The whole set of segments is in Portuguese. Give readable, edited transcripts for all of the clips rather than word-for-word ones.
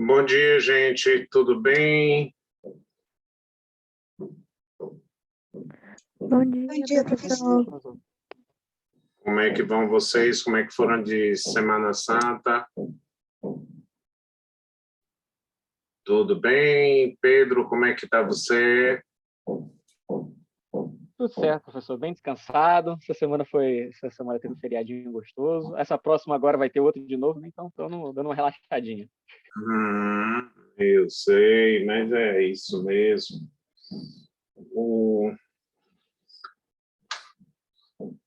Bom dia, gente. Tudo bem? Bom dia, professor. Como é que vão vocês? Como é que foram de Semana Santa? Tudo bem? Pedro, como é que está você? Tudo certo, professor. Bem descansado. Essa semana teve um feriadinho gostoso. Essa próxima agora vai ter outro de novo, né? Então estou dando uma relaxadinha. Eu sei, mas é isso mesmo.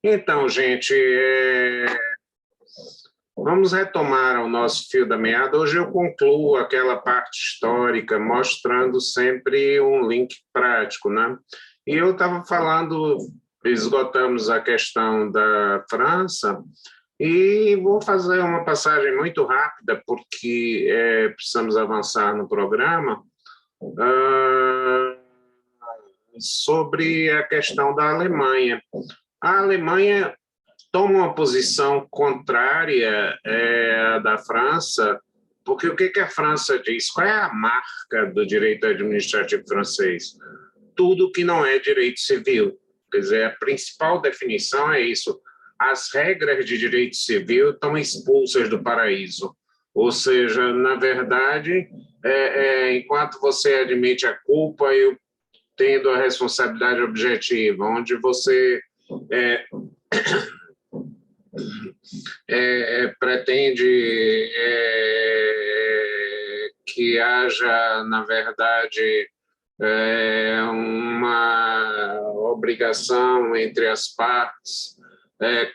Então, gente, vamos retomar o nosso fio da meada. Hoje eu concluo aquela parte histórica, mostrando sempre um link prático, né? E eu estava falando, esgotamos a questão da França, e vou fazer uma passagem muito rápida, porque precisamos avançar no programa, sobre a questão da Alemanha. A Alemanha toma uma posição contrária da França, porque o que a França diz? Qual é a marca do direito administrativo francês? Tudo que não é direito civil. Quer dizer, a principal definição é isso. As regras de direito civil estão expulsas do paraíso. Ou seja, na verdade, enquanto você admite a culpa, eu tendo a responsabilidade objetiva, onde você pretende que haja, na verdade, uma obrigação entre as partes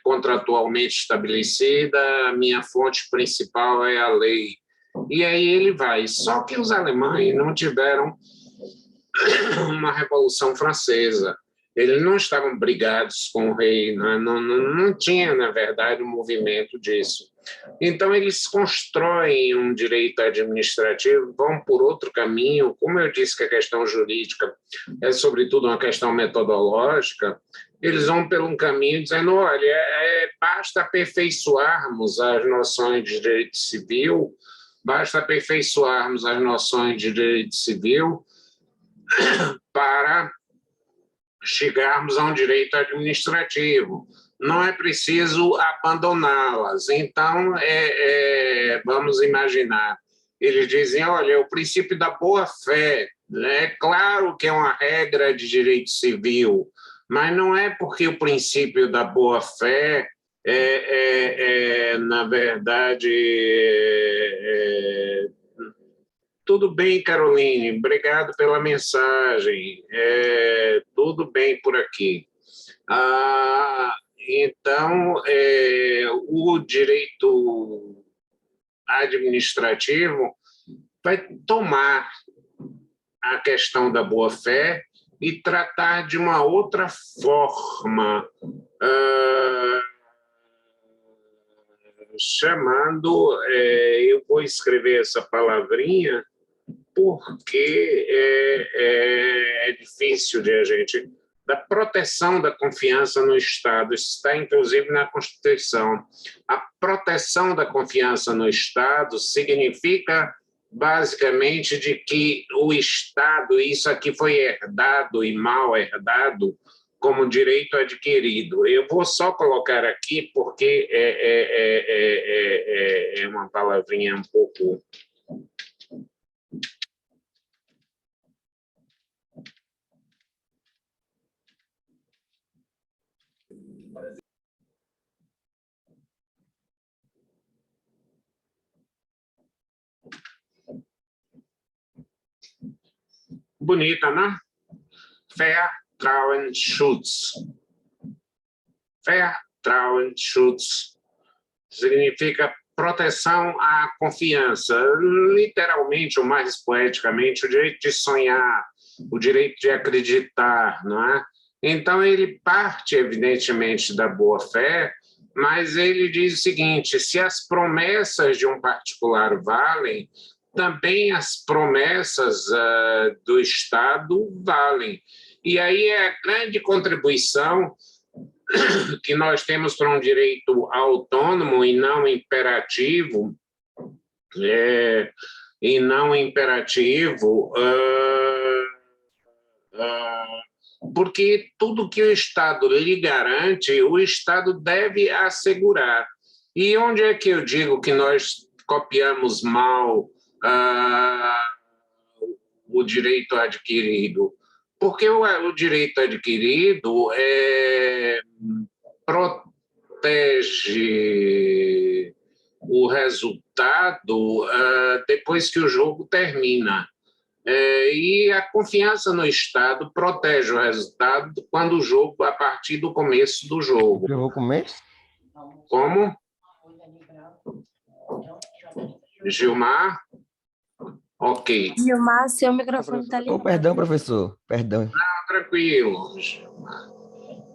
contratualmente estabelecida, a minha fonte principal é a lei. E aí ele vai. Só que os alemães não tiveram uma Revolução Francesa. Eles não estavam brigados com o rei, não tinha, na verdade, um movimento disso. Então, eles constroem um direito administrativo, vão por outro caminho. Como eu disse que a questão jurídica é, sobretudo, uma questão metodológica, eles vão por um caminho dizendo, olha, basta aperfeiçoarmos as noções de direito civil, basta aperfeiçoarmos as noções de direito civil para chegarmos a um direito administrativo. Não é preciso abandoná-las. Então, vamos imaginar, eles dizem, olha, o princípio da boa-fé, é claro que é uma regra de direito civil, mas não é porque o princípio da boa-fé na verdade, tudo bem, Caroline, obrigado pela mensagem, tudo bem por aqui. Então, o direito administrativo vai tomar a questão da boa-fé e tratar de uma outra forma, chamando, eu vou escrever essa palavrinha, porque é difícil de a gente... Da proteção da confiança no Estado, isso está inclusive na Constituição. A proteção da confiança no Estado significa, basicamente, de que o Estado, isso aqui foi herdado e mal herdado, como direito adquirido. Eu vou só colocar aqui, porque é uma palavrinha um pouco... bonita, né? Vertrauensschutz. Vertrauensschutz significa proteção à confiança. Literalmente, ou mais poeticamente, o direito de sonhar, o direito de acreditar, não é? Então, ele parte, evidentemente, da boa-fé, mas ele diz o seguinte, se as promessas de um particular valem, também as promessas do Estado valem. E aí é a grande contribuição que nós temos para um direito autônomo e não imperativo, e não imperativo, porque tudo que o Estado lhe garante, o Estado deve assegurar. E onde é que eu digo que nós copiamos mal o direito adquirido? Porque o direito adquirido protege o resultado depois que o jogo termina. E a confiança no Estado protege o resultado quando o jogo, a partir do começo do jogo. Eu vou comer? Como? Gilmar? Ok. Gilmar, seu microfone está Oh, ligado. perdão, professor. Perdão. Tranquilo, Gilmar.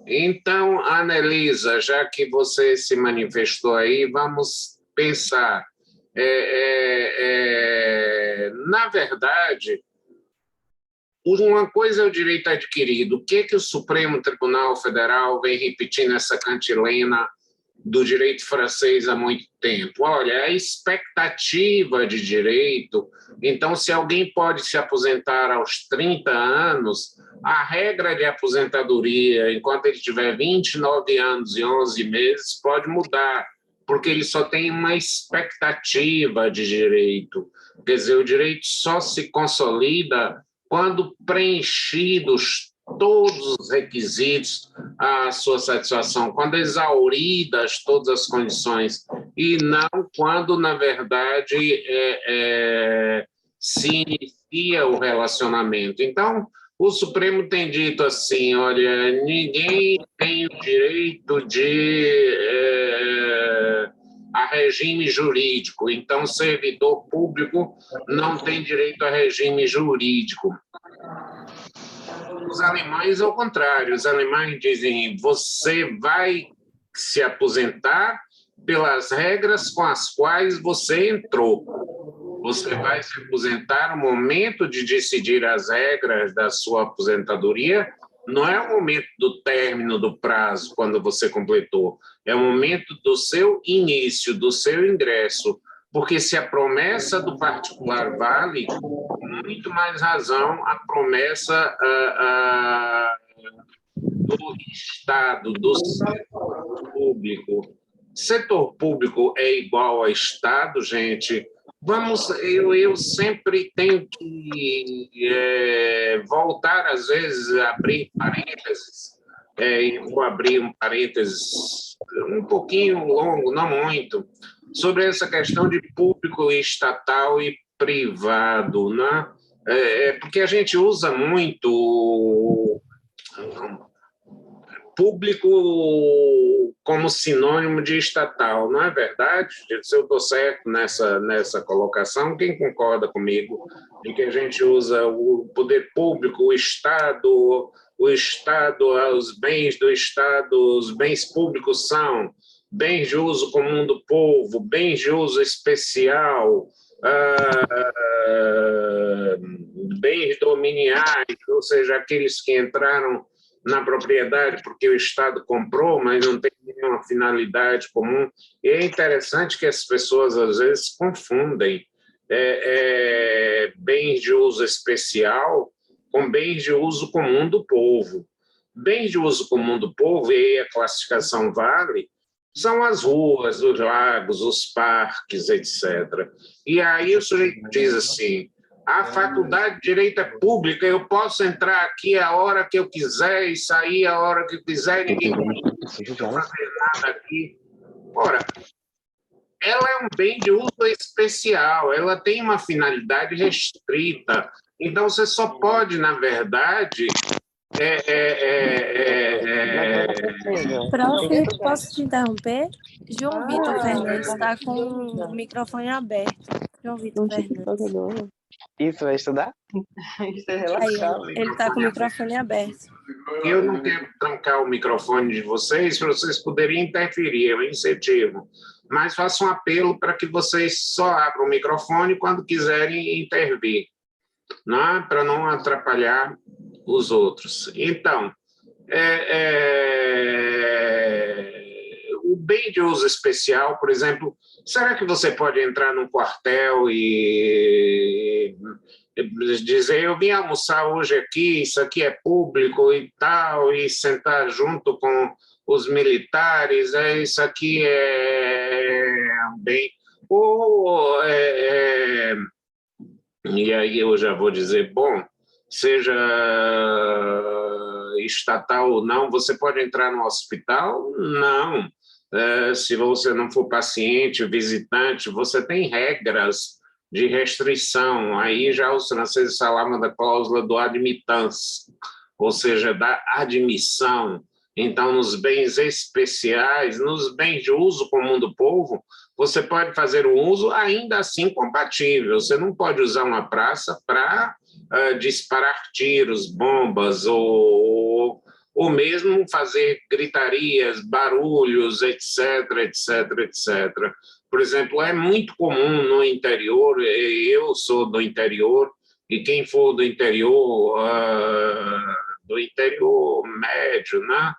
Então, Anelisa, já que você se manifestou aí, vamos pensar. Na verdade, uma coisa é o direito adquirido. O que o Supremo Tribunal Federal vem repetindo essa cantilena do direito francês há muito tempo? Olha, a expectativa de direito. Então, se alguém pode se aposentar aos 30 anos, a regra de aposentadoria, enquanto ele tiver 29 anos e 11 meses, pode mudar, porque ele só tem uma expectativa de direito. Quer dizer, o direito só se consolida quando preenchidos todos os requisitos à sua satisfação, quando exauridas todas as condições, e não quando, na verdade, se inicia o relacionamento. Então, o Supremo tem dito assim, olha, ninguém tem o direito a regime jurídico, então servidor público não tem direito a regime jurídico. Os alemães, ao contrário, os alemães dizem, você vai se aposentar pelas regras com as quais você entrou. Você vai se aposentar no momento de decidir as regras da sua aposentadoria, não é o momento do término do prazo, quando você completou, é o momento do seu início, do seu ingresso, porque se a promessa do particular vale, muito mais razão a promessa do Estado, do setor público. Setor público é igual a Estado, gente. Eu sempre tenho que voltar, às vezes, a abrir parênteses, e vou abrir um parênteses um pouquinho longo, não muito, sobre essa questão de público estatal e privado, né? Porque a gente usa muito público como sinônimo de estatal, não é verdade? Se eu estou certo nessa colocação, quem concorda comigo de que a gente usa o poder público, o Estado, os bens do Estado, os bens públicos são bens de uso comum do povo, bens de uso especial, bens dominiais, ou seja, aqueles que entraram na propriedade porque o Estado comprou, mas não tem nenhuma finalidade comum. E é interessante que as pessoas, às vezes, confundem bens de uso especial com bens de uso comum do povo. Bens de uso comum do povo, e aí a classificação vale, são as ruas, os lagos, os parques, etc. E aí o sujeito diz assim, a faculdade de Direito é pública, eu posso entrar aqui a hora que eu quiser e sair a hora que eu quiser, ninguém precisa fazer nada aqui. Ora, ela é um bem de uso especial, ela tem uma finalidade restrita, então você só pode, na verdade... Prof, posso te interromper? João Vitor Fernandes está com o microfone aberto. João Vitor Fernandes. Isso, vai estudar? Isso é relaxar. Ele está com o microfone aberto. Eu não quero trancar o microfone de vocês, para vocês poderem interferir, eu incentivo. Mas faço um apelo para que vocês só abram o microfone quando quiserem intervir, né? Para não atrapalhar os outros. Então, o bem de uso especial, por exemplo, Será que você pode entrar num quartel e dizer, eu vim almoçar hoje aqui, isso aqui é público e tal, e sentar junto com os militares, isso aqui bem... Ou, e aí eu já vou dizer, bom, seja estatal ou não, você pode entrar no hospital? Não. Se você não for paciente, visitante, você tem regras de restrição. Aí já os franceses falavam da cláusula do admittance, ou seja, da admissão. Então, nos bens especiais, nos bens de uso comum do povo, você pode fazer um uso ainda assim compatível. Você não pode usar uma praça para disparar tiros, bombas ou mesmo fazer gritarias, barulhos, etc, etc, etc. Por exemplo, é muito comum no interior, eu sou do interior, e quem for do interior médio, né,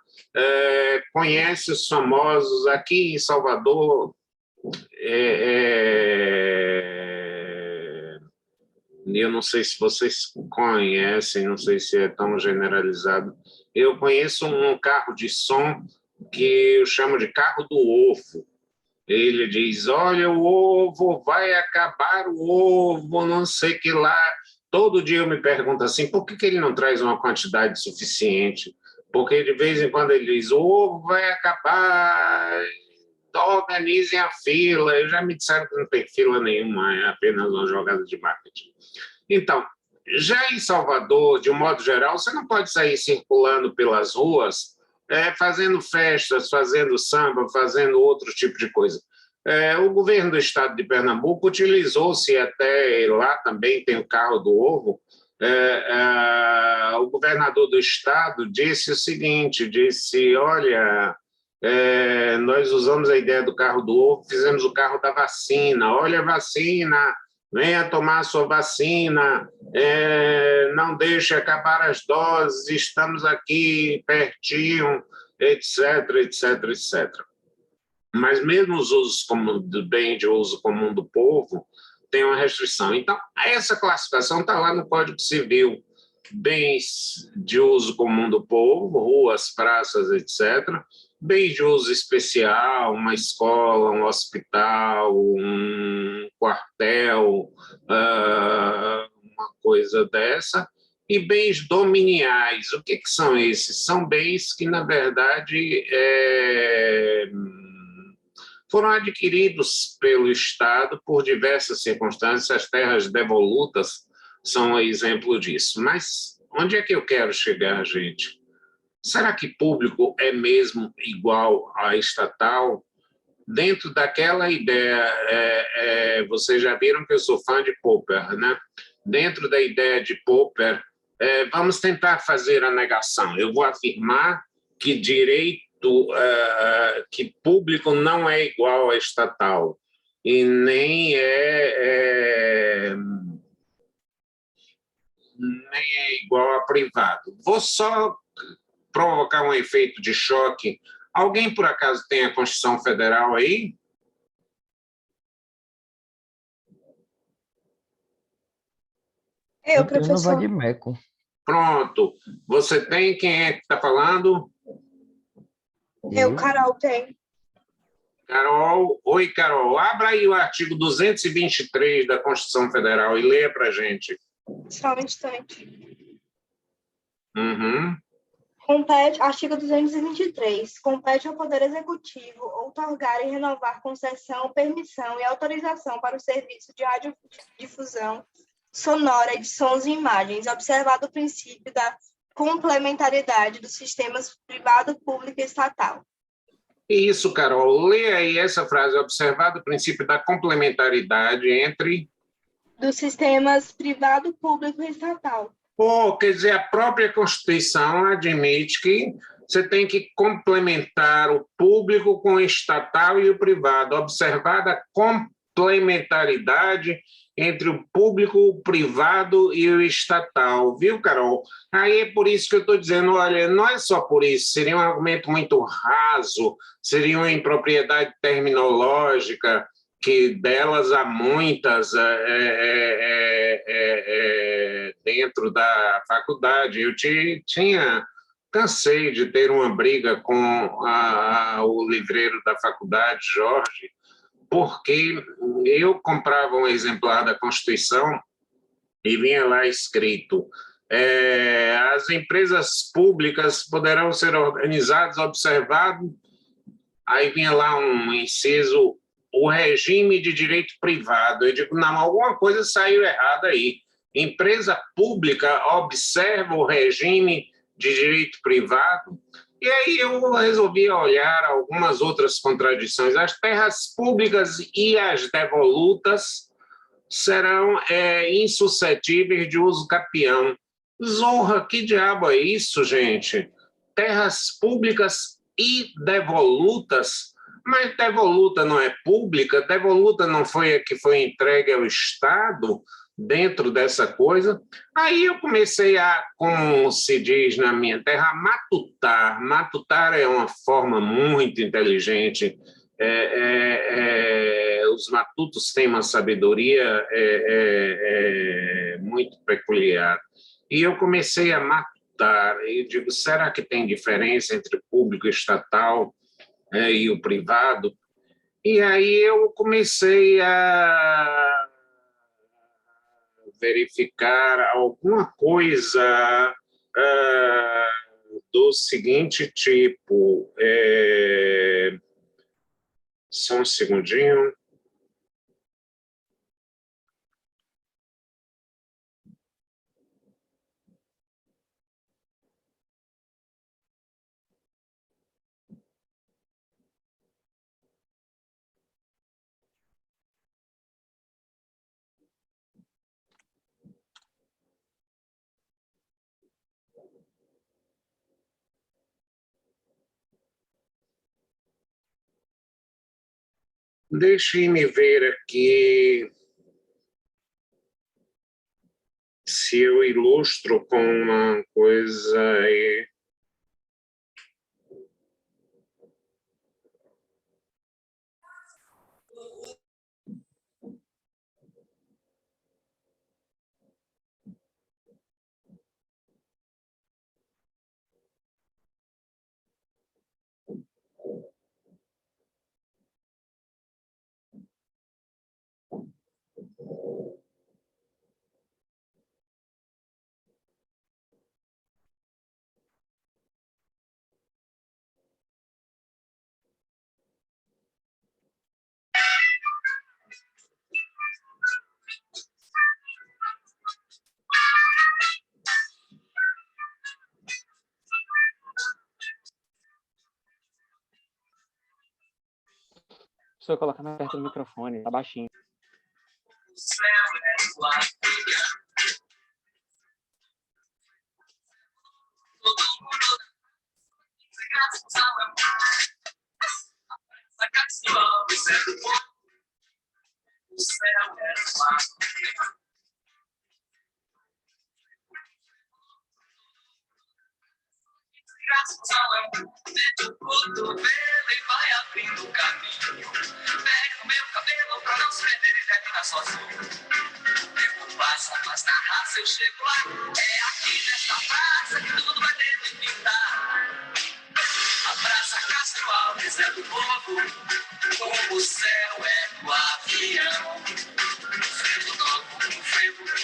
conhece os famosos, aqui em Salvador, eu não sei se vocês conhecem, não sei se é tão generalizado, eu conheço um carro de som que eu chamo de carro do ovo. Ele diz, olha, o ovo, vai acabar o ovo, não sei que lá. Todo dia eu me pergunto assim, por que ele não traz uma quantidade suficiente? Porque de vez em quando ele diz, o ovo vai acabar, organizem a fila. Já me disseram que não tem fila nenhuma, é apenas uma jogada de marketing. Então, já em Salvador, de um modo geral, você não pode sair circulando pelas ruas, fazendo festas, fazendo samba, fazendo outro tipo de coisa. O governo do estado de Pernambuco utilizou-se até, lá também tem o carro do ovo, o governador do estado disse o seguinte, disse, olha, nós usamos a ideia do carro do ovo, fizemos o carro da vacina, olha a vacina, venha tomar a sua vacina, não deixe acabar as doses, estamos aqui pertinho, etc, etc, etc. Mas mesmo os usos do bem de uso comum do povo tem uma restrição. Então, essa classificação está lá no Código Civil. Bens de uso comum do povo, ruas, praças, etc. Bens de uso especial, uma escola, um hospital, um quartel, uma coisa dessa. E bens dominiais, o que são esses? São bens que, na verdade, foram adquiridos pelo Estado por diversas circunstâncias, as terras devolutas são um exemplo disso. Mas onde é que eu quero chegar, gente? Será que público é mesmo igual a estatal? Dentro daquela ideia, vocês já viram que eu sou fã de Popper, né? Dentro da ideia de Popper, vamos tentar fazer a negação. Eu vou afirmar que que público não é igual a estatal e nem é igual a privado. Vou só provocar um efeito de choque. Alguém, por acaso, tem a Constituição Federal aí? Eu tenho no Vadimeco. Pronto. Você tem? Quem é que está falando? Eu, Carol, tenho. Carol. Oi, Carol. Abra aí o artigo 223 da Constituição Federal e leia para a gente. Só um instante. Uhum. Compete, artigo 223. Compete ao Poder Executivo outorgar e renovar concessão, permissão e autorização para o serviço de radiodifusão sonora de sons e imagens, observado o princípio da complementaridade dos sistemas privado, público e estatal. Isso, Carol. Lê aí essa frase, observado o princípio da complementaridade entre... Dos sistemas privado, público e estatal. Quer dizer, a própria Constituição admite que você tem que complementar o público com o estatal e o privado, observada a complementaridade entre o público, o privado e o estatal, viu, Carol? Aí é por isso que eu estou dizendo, olha, não é só por isso, seria um argumento muito raso, seria uma impropriedade terminológica, que delas há muitas dentro da faculdade. Eu cansei de ter uma briga com o livreiro da faculdade, Jorge, porque eu comprava um exemplar da Constituição e vinha lá escrito: as empresas públicas poderão ser organizadas, observado, aí vinha lá um inciso, o regime de direito privado. Eu digo, não, alguma coisa saiu errada aí. Empresa pública observa o regime de direito privado. E aí eu resolvi olhar algumas outras contradições. As terras públicas e as devolutas serão insuscetíveis de uso capião. Zorra, que diabo é isso, gente? Terras públicas e devolutas? Mas devoluta não é pública? Devoluta não foi a que foi entregue ao Estado dentro dessa coisa? Aí eu comecei a, como se diz na minha terra, matutar. Matutar é uma forma muito inteligente. Os matutos têm uma sabedoria muito peculiar. E eu comecei a matutar. E digo, será que tem diferença entre o público estatal e o privado? E aí eu comecei a verificar alguma coisa do seguinte tipo. Só um segundinho. Deixe-me ver aqui se eu ilustro com uma coisa aí. Só colocar mais perto do microfone, tá baixinho. Mete o cotovelo e vai abrindo o caminho. Pega o meu cabelo pra não se perder e termina sozinho. O tempo passa, mas na raça eu chego lá. É aqui nesta praça que tudo vai ter que pintar. A Praça Castro Alves é do povo, como o céu é do avião. Frevo novo, frevo novo,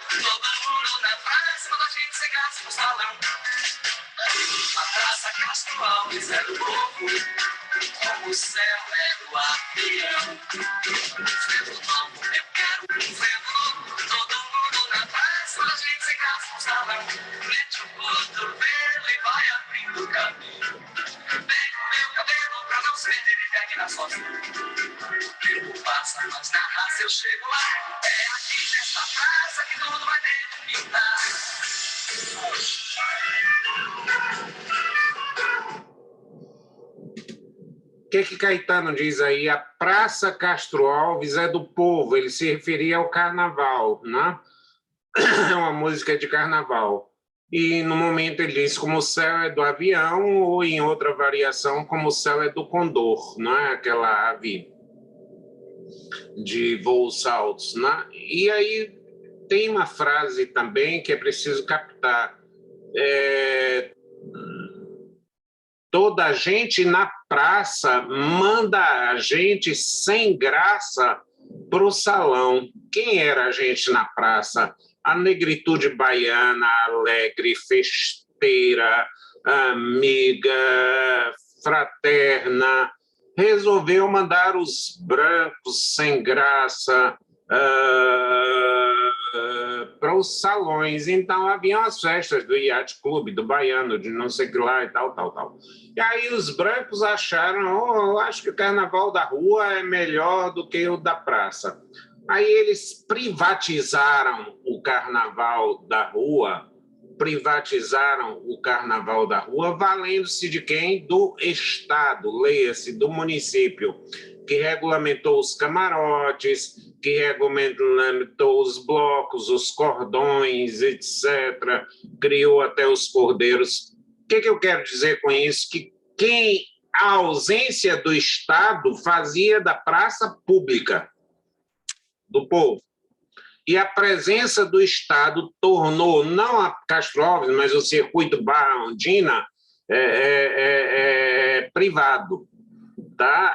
todo mundo na praça, quando a gente chegasse no salão. A Praça Castro Alves é do povo, como o céu é do avião. Frevo novo, eu quero um frevo novo, todo mundo na praça, quando a gente chegasse no salão. Mete o cotovelo e vai abrindo o caminho. Pega o meu cabelo pra não se perder e termina sozinho. O tempo passa, mas na raça eu chego lá. É aqui nesta praça que tudo vai ter que pintar. O que Caetano diz aí? A Praça Castro Alves é do povo, ele se referia ao carnaval, né? É uma música de carnaval. E no momento ele diz como o céu é do avião, ou em outra variação, como o céu é do condor, não é aquela ave de voos altos, né? E aí tem uma frase também que é preciso captar. Toda a gente na praça manda a gente sem graça para o salão. Quem era a gente na praça? A negritude baiana, alegre, festeira, amiga, fraterna, resolveu mandar os brancos sem graça para os salões. Então, haviam as festas do Yacht Club, do Baiano, de não sei o que lá e tal, tal, tal. E aí os brancos acharam, eu acho que o carnaval da rua é melhor do que o da praça. Aí eles privatizaram o carnaval da rua, valendo-se de quem? Do Estado, leia-se, do município, que regulamentou os camarotes, que regulamentou os blocos, os cordões, etc., criou até os cordeiros. O que eu quero dizer com isso? Que a ausência do Estado fazia da praça pública, do povo. E a presença do Estado tornou, não a Castro Alves, mas o circuito Barra Ondina, privado. Tá?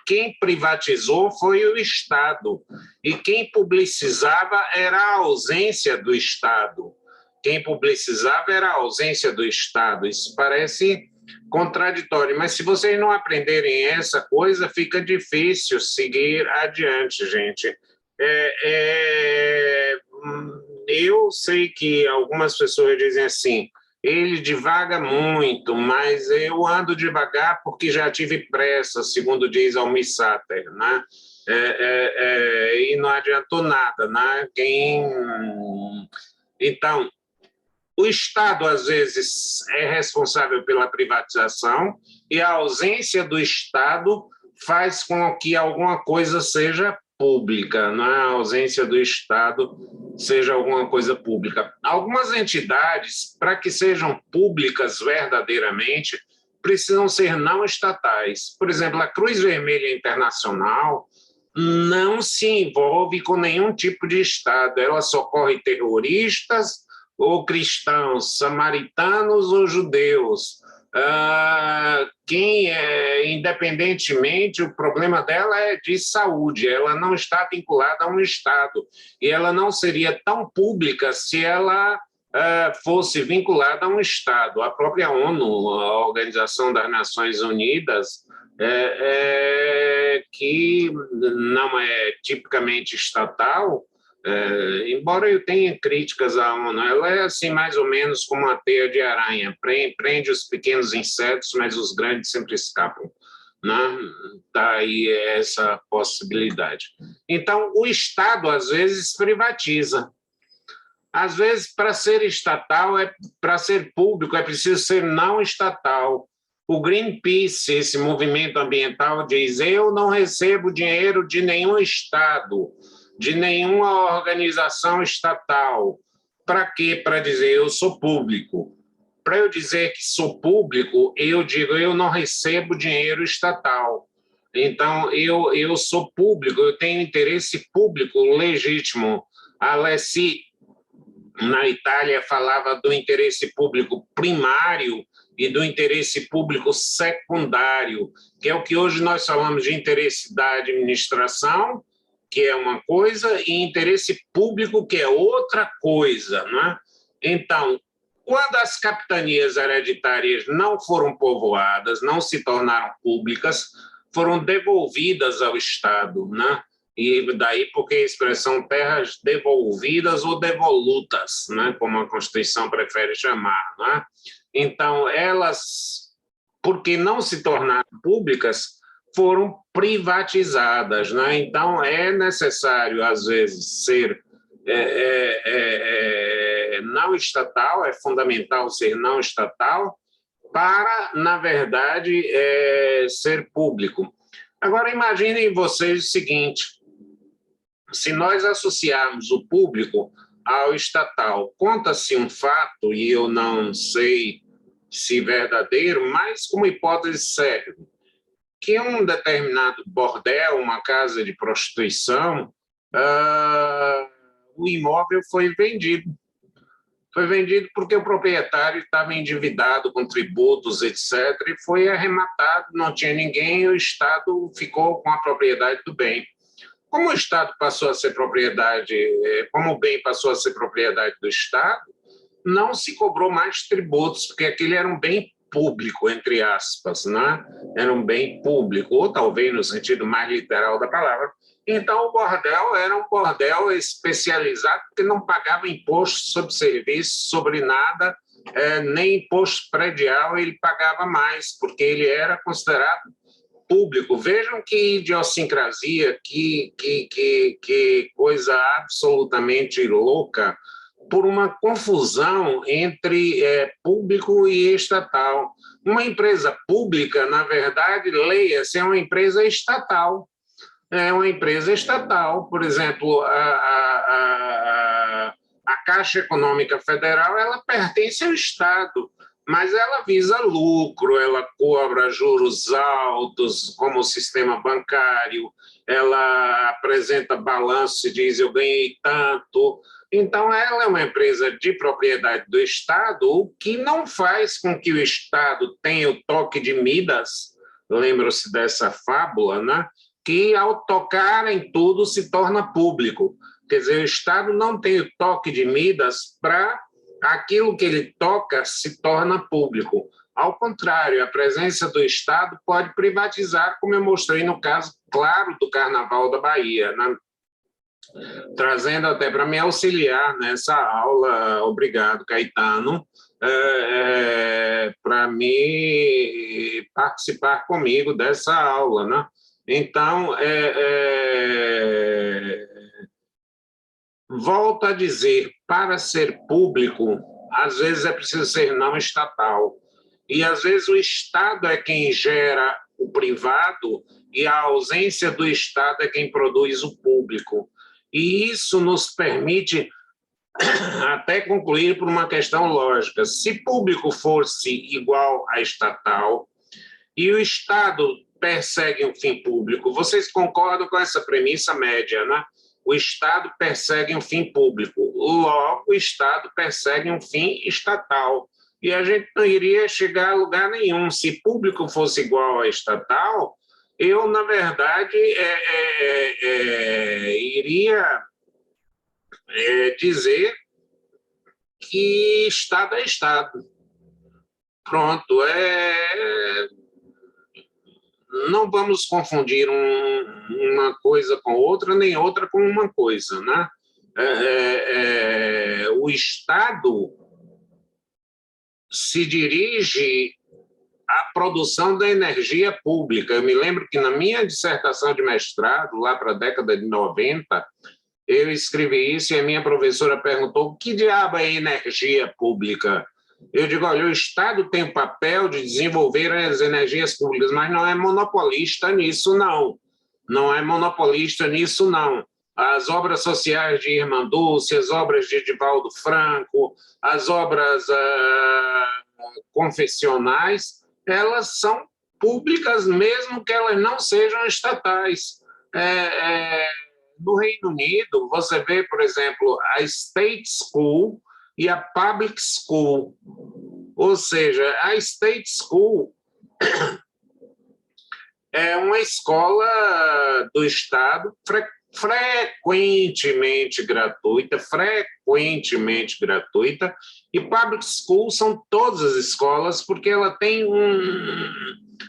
Quem privatizou foi o Estado. E quem publicizava era a ausência do Estado. Isso parece contraditório, mas se vocês não aprenderem essa coisa, fica difícil seguir adiante, gente. Eu sei que algumas pessoas dizem assim, ele divaga muito, mas eu ando devagar porque já tive pressa, segundo diz Almir Sater, né? E não adiantou nada, né? Então, o Estado, às vezes, é responsável pela privatização e a ausência do Estado faz com que alguma coisa seja pública, não é? A ausência do Estado seja alguma coisa pública. Algumas entidades, para que sejam públicas verdadeiramente, precisam ser não estatais. Por exemplo, a Cruz Vermelha Internacional não se envolve com nenhum tipo de Estado, ela socorre terroristas ou cristãos, samaritanos ou judeus. Independentemente, o problema dela é de saúde, ela não está vinculada a um Estado, e ela não seria tão pública se ela fosse vinculada a um Estado. A própria ONU, a Organização das Nações Unidas, que não é tipicamente estatal, embora eu tenha críticas à ONU, ela é assim mais ou menos como uma teia de aranha, prende os pequenos insetos, mas os grandes sempre escapam, né? Tá aí essa possibilidade. Então, o Estado, às vezes, privatiza. Às vezes, para ser estatal, para ser público, é preciso ser não estatal. O Greenpeace, esse movimento ambiental, diz, eu não recebo dinheiro de nenhum Estado, de nenhuma organização estatal. Para quê? Para dizer eu sou público. Para eu dizer que sou público, eu digo eu não recebo dinheiro estatal. Então, eu sou público, eu tenho interesse público legítimo. A Alessi, na Itália, falava do interesse público primário e do interesse público secundário, que é o que hoje nós falamos de interesse da administração, que é uma coisa, e interesse público, que é outra coisa, né? Então, quando as capitanias hereditárias não foram povoadas, não se tornaram públicas, foram devolvidas ao Estado, né? E daí porque a expressão terras devolvidas ou devolutas, né? Como a Constituição prefere chamar, né? Então, elas, porque não se tornaram públicas, foram privatizadas, né? Então, é necessário, às vezes, ser não estatal, é fundamental ser não estatal, para, na verdade, ser público. Agora, imaginem vocês o seguinte, se nós associarmos o público ao estatal, conta-se um fato, e eu não sei se verdadeiro, mas como hipótese serve, que um determinado bordel, uma casa de prostituição, o imóvel foi vendido. Foi vendido porque o proprietário estava endividado com tributos, etc., e foi arrematado, não tinha ninguém, e o Estado ficou com a propriedade do bem. Como o Estado passou a ser propriedade, como o bem passou a ser propriedade do Estado, não se cobrou mais tributos, porque aquele era um bem público, entre aspas, né? Era um bem público, ou talvez no sentido mais literal da palavra. Então, o bordel era um bordel especializado, que não pagava imposto sobre serviço, sobre nada, nem imposto predial ele pagava mais, porque ele era considerado público. Vejam que idiosincrasia, que coisa absolutamente louca, por uma confusão entre público e estatal. Uma empresa pública, na verdade, leia-se, é uma empresa estatal. É uma empresa estatal. Por exemplo, a Caixa Econômica Federal, ela pertence ao Estado, mas ela visa lucro, ela cobra juros altos, como o sistema bancário, ela apresenta balanço e diz, eu ganhei tanto. Então, ela é uma empresa de propriedade do Estado, o que não faz com que o Estado tenha o toque de Midas, lembram-se dessa fábula, né? Que ao tocar em tudo se torna público. Quer dizer, o Estado não tem o toque de Midas para aquilo que ele toca se torna público. Ao contrário, a presença do Estado pode privatizar, como eu mostrei no caso claro do Carnaval da Bahia, né? Trazendo até para me auxiliar nessa aula, obrigado, Caetano, para me participar comigo dessa aula, né? Então, volto a dizer, para ser público, às vezes é preciso ser não estatal, e às vezes o Estado é quem gera o privado e a ausência do Estado é quem produz o público. E isso nos permite até concluir por uma questão lógica. Se público fosse igual a estatal e o Estado persegue um fim público, vocês concordam com essa premissa média, né? O Estado persegue um fim público, logo o Estado persegue um fim estatal. E a gente não iria chegar a lugar nenhum. Se público fosse igual a estatal, eu, na verdade, iria dizer que Estado é Estado. Pronto, não vamos confundir uma coisa com outra, nem outra com uma coisa, né? O Estado se dirige à produção da energia pública. Eu me lembro que na minha dissertação de mestrado, lá para a década de 90, eu escrevi isso e a minha professora perguntou o que diabo é energia pública? Eu digo, olha, o Estado tem o papel de desenvolver as energias públicas, mas não é monopolista nisso, não. Não é monopolista nisso, não. As obras sociais de Irmã Dulce, as obras de Edivaldo Franco, as obras confessionais, elas são públicas mesmo que elas não sejam estatais. No Reino Unido, você vê, por exemplo, a State School e a Public School. Ou seja, a State School é uma escola do Estado frequentemente gratuita, e Public School são todas as escolas, porque ela tem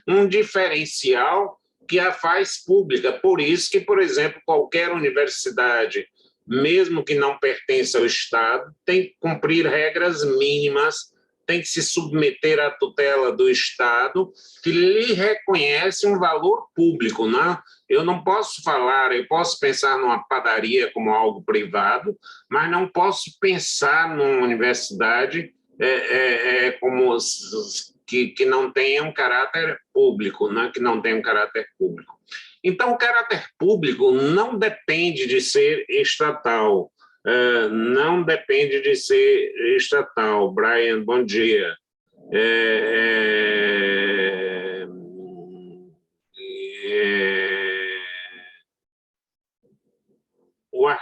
um diferencial que a faz pública. Por isso que, por exemplo, qualquer universidade, mesmo que não pertença ao Estado, tem que cumprir regras mínimas, tem que se submeter à tutela do Estado, que lhe reconhece um valor público, né? Eu não posso falar, eu posso pensar numa padaria como algo privado, mas não posso pensar numa universidade como que não tenha um caráter público, né? Que não tenha um caráter público. Então, o caráter público não depende de ser estatal, não depende de ser estatal. Brian, bom dia.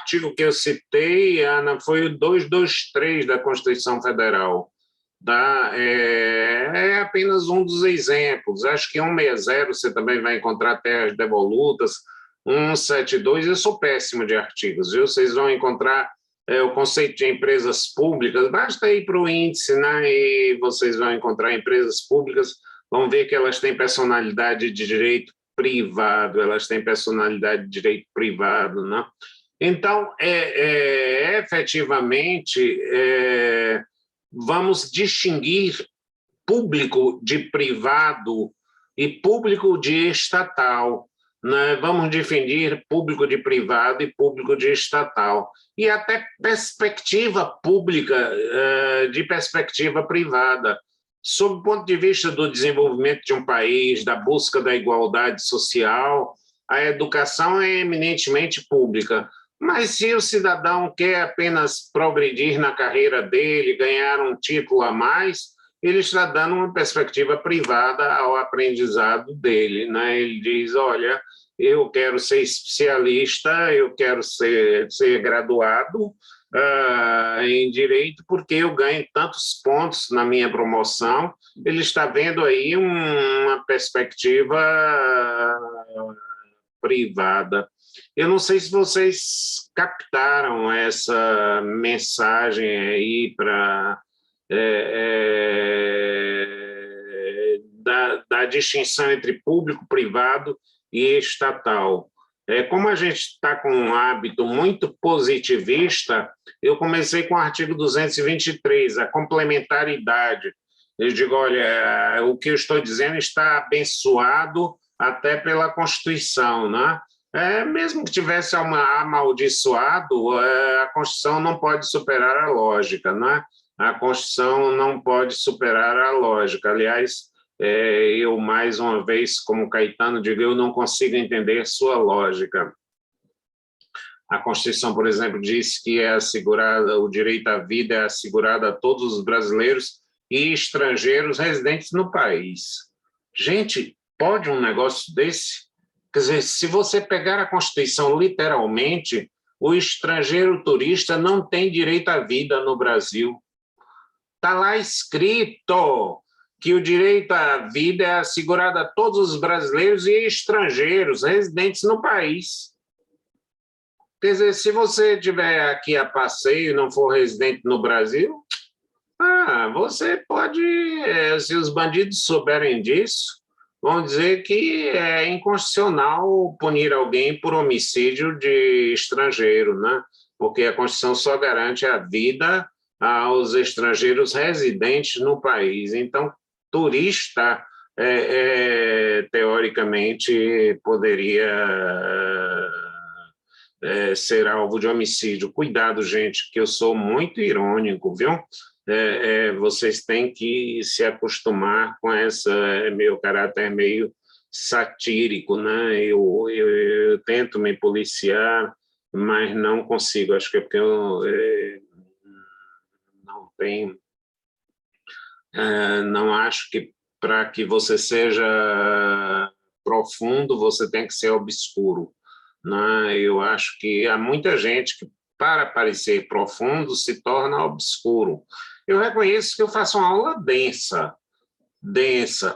artigo que eu citei, Ana, foi o 223 da Constituição Federal. Tá? É apenas um dos exemplos. Acho que 160 você também vai encontrar terras devolutas, 172, eu sou péssimo de artigos, viu? Vocês vão encontrar o conceito de empresas públicas, basta ir para o índice, né? E vocês vão encontrar empresas públicas, vão ver que elas têm personalidade de direito privado, elas têm personalidade de direito privado, né? Então, efetivamente, vamos distinguir público de privado e público de estatal, né? Vamos definir público de privado e público de estatal, e até perspectiva pública de perspectiva privada. Sob o ponto de vista do desenvolvimento de um país, da busca da igualdade social, a educação é eminentemente pública. Mas se o cidadão quer apenas progredir na carreira dele, ganhar um título a mais, ele está dando uma perspectiva privada ao aprendizado dele, né? Ele diz, olha, eu quero ser especialista, eu quero ser graduado em Direito, porque eu ganho tantos pontos na minha promoção. Ele está vendo aí uma perspectiva privada. Eu não sei se vocês captaram essa mensagem aí da distinção entre público, privado e estatal. Como a gente está com um hábito muito positivista, eu comecei com o artigo 223, a complementaridade. Eu digo, olha, o que eu estou dizendo está abençoado até pela Constituição, né? Mesmo que tivesse amaldiçoado, a Constituição não pode superar a lógica, né? A Constituição não pode superar a lógica. Aliás, eu, mais uma vez, como Caetano, digo, eu não consigo entender sua lógica. A Constituição, por exemplo, diz que o direito à vida é assegurado a todos os brasileiros e estrangeiros residentes no país. Gente, pode um negócio desse? Quer dizer, se você pegar a Constituição literalmente, o estrangeiro turista não tem direito à vida no Brasil. Está lá escrito que o direito à vida é assegurado a todos os brasileiros e estrangeiros residentes no país. Quer dizer, se você estiver aqui a passeio e não for residente no Brasil, você pode, se os bandidos souberem disso, vão dizer que é inconstitucional punir alguém por homicídio de estrangeiro, né? Porque a Constituição só garante a vida aos estrangeiros residentes no país. Então, turista, teoricamente, poderia ser alvo de homicídio. Cuidado, gente, que eu sou muito irônico, viu? Vocês têm que se acostumar com meu caráter meio satírico, né? Eu tento me policiar, mas não consigo. Acho que é porque eu não acho que para que você seja profundo, você tem que ser obscuro, né? Eu acho que há muita gente que, para parecer profundo, se torna obscuro. Eu reconheço que eu faço uma aula densa,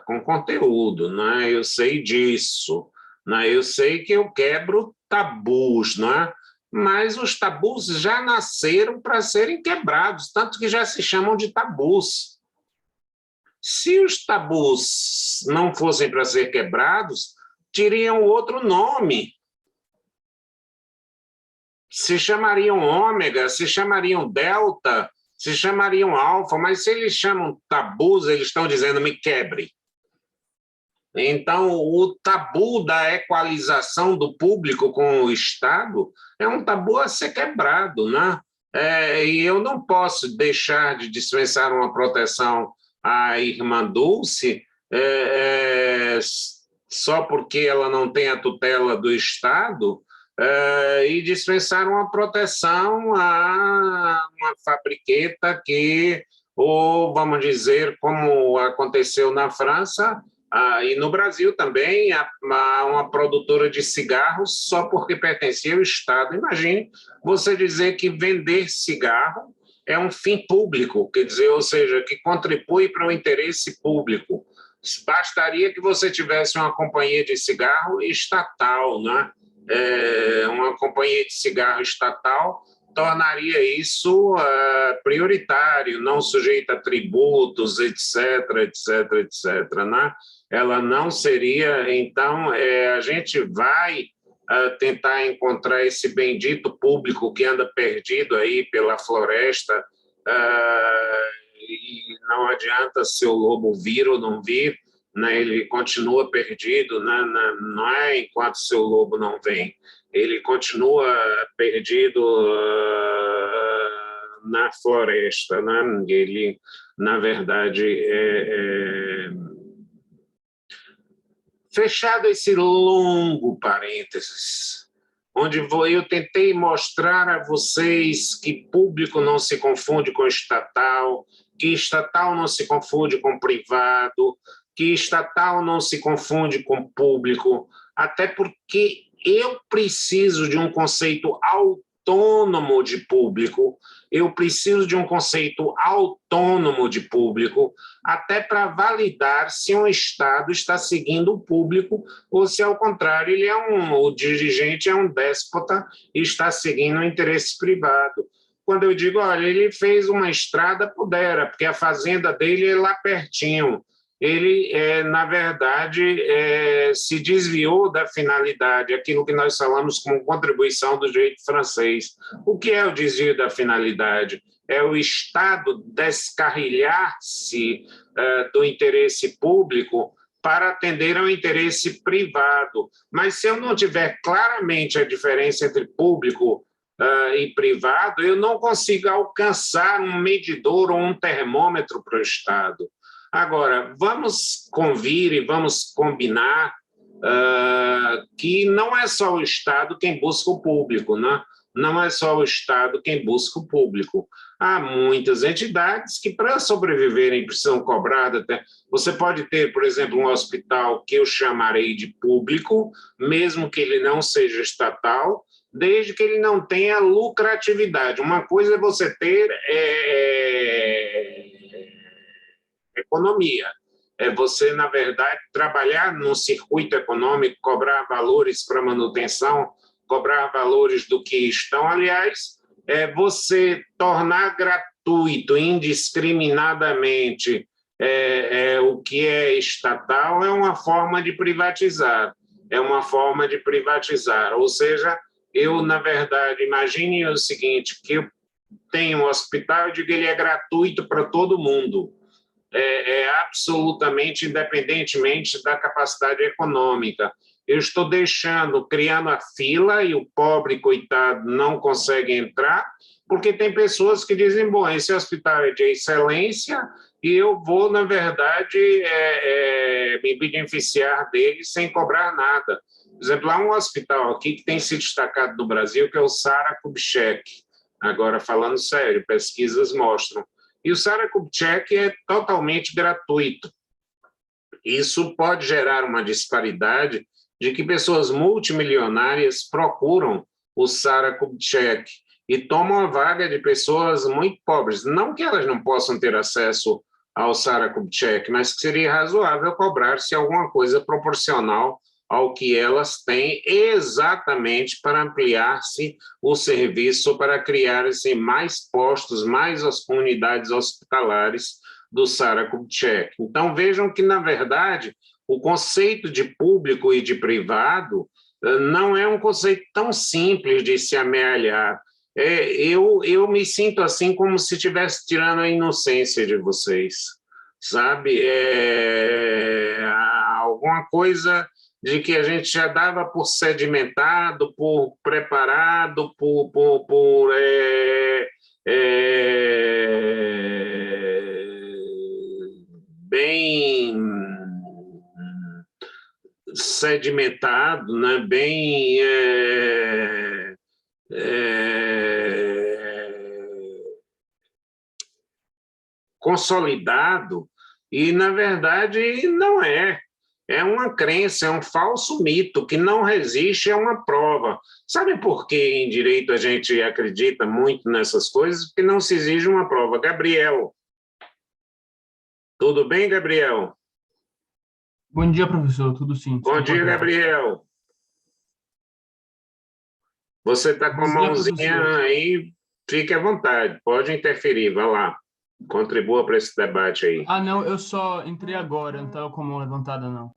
com conteúdo, né? Eu sei disso, né? Eu sei que eu quebro tabus, né? Mas os tabus já nasceram para serem quebrados, tanto que já se chamam de tabus. Se os tabus não fossem para ser quebrados, teriam outro nome. Se chamariam ômega, se chamariam delta, se chamariam alfa, mas se eles chamam tabus, eles estão dizendo me quebre. Então, o tabu da equalização do público com o Estado é um tabu a ser quebrado, né? E eu não posso deixar de dispensar uma proteção à irmã Dulce só porque ela não tem a tutela do Estado, e dispensar uma proteção a uma fabriqueta que, ou vamos dizer, como aconteceu na França, E no Brasil também há uma produtora de cigarros só porque pertencia ao Estado. Imagine você dizer que vender cigarro é um fim público, quer dizer, ou seja, que contribui para o interesse público. Bastaria que você tivesse uma companhia de cigarro estatal, né? Uma companhia de cigarro estatal tornaria isso prioritário, não sujeito a tributos, etc., etc., etc., né? Ela não seria, então, a gente vai tentar encontrar esse bendito público que anda perdido aí pela floresta, e não adianta se o lobo vir ou não vir, né? Ele continua perdido, né? Não é enquanto seu lobo não vem, ele continua perdido na floresta, né? Ele, na verdade, fechado esse longo parênteses, onde eu tentei mostrar a vocês que público não se confunde com estatal, que estatal não se confunde com privado, que estatal não se confunde com público, até porque eu preciso de um conceito autônomo de público, eu preciso de um conceito autônomo de público, até para validar se um Estado está seguindo o público ou se, ao contrário, o dirigente é um déspota e está seguindo o interesse privado. Quando eu digo, olha, ele fez uma estrada, pudera, porque a fazenda dele é lá pertinho. Ele, na verdade, se desviou da finalidade, aquilo que nós falamos como contribuição do direito francês. O que é o desvio da finalidade? É o Estado descarrilhar-se do interesse público para atender ao interesse privado. Mas se eu não tiver claramente a diferença entre público e privado, eu não consigo alcançar um medidor ou um termômetro para o Estado. Agora, vamos convir e vamos combinar que não é só o Estado quem busca o público, né? Não é só o Estado quem busca o público. Há muitas entidades que, para sobreviverem, precisam cobrar. Você pode ter, por exemplo, um hospital que eu chamarei de público, mesmo que ele não seja estatal, desde que ele não tenha lucratividade. Uma coisa é você ter economia. É você, na verdade, trabalhar num circuito econômico, cobrar valores para manutenção, cobrar valores do que estão. Aliás, você tornar gratuito, indiscriminadamente, o que é estatal é uma forma de privatizar. É uma forma de privatizar. Ou seja, eu, na verdade, imagine o seguinte, que eu tenho um hospital, eu digo que ele é gratuito para todo mundo. Absolutamente independentemente da capacidade econômica. Eu estou criando a fila e o pobre, coitado, não consegue entrar, porque tem pessoas que dizem, bom, esse hospital é de excelência e eu vou, na verdade, me beneficiar dele sem cobrar nada. Por exemplo, há um hospital aqui que tem se destacado no Brasil, que é o Sara Kubitschek. Agora, falando sério, pesquisas mostram. E o Sara Kubitschek é totalmente gratuito. Isso pode gerar uma disparidade de que pessoas multimilionárias procuram o Sara Kubitschek e tomam a vaga de pessoas muito pobres. Não que elas não possam ter acesso ao Sara Kubitschek, mas que seria razoável cobrar-se alguma coisa proporcional ao que elas têm, exatamente para ampliar-se o serviço, para criar-se mais postos, mais unidades hospitalares do Sara Kubitschek. Então, vejam que, na verdade, o conceito de público e de privado não é um conceito tão simples de se amealhar. Eu me sinto assim como se estivesse tirando a inocência de vocês, sabe? Alguma coisa de que a gente já dava por sedimentado, por preparado, por bem sedimentado, né? Bem consolidado, e, na verdade, não é. É uma crença, é um falso mito que não resiste a uma prova. Sabe por que em direito a gente acredita muito nessas coisas? Porque não se exige uma prova. Gabriel. Tudo bem, Gabriel? Bom dia, professor. Tudo sim. Bom dia, Gabriel. Você está com a Bom dia, mãozinha professor. aí, fique à vontade, pode interferir, vai lá. Contribua para esse debate aí. Ah, não, eu só entrei agora, não estava com a mão levantada, não.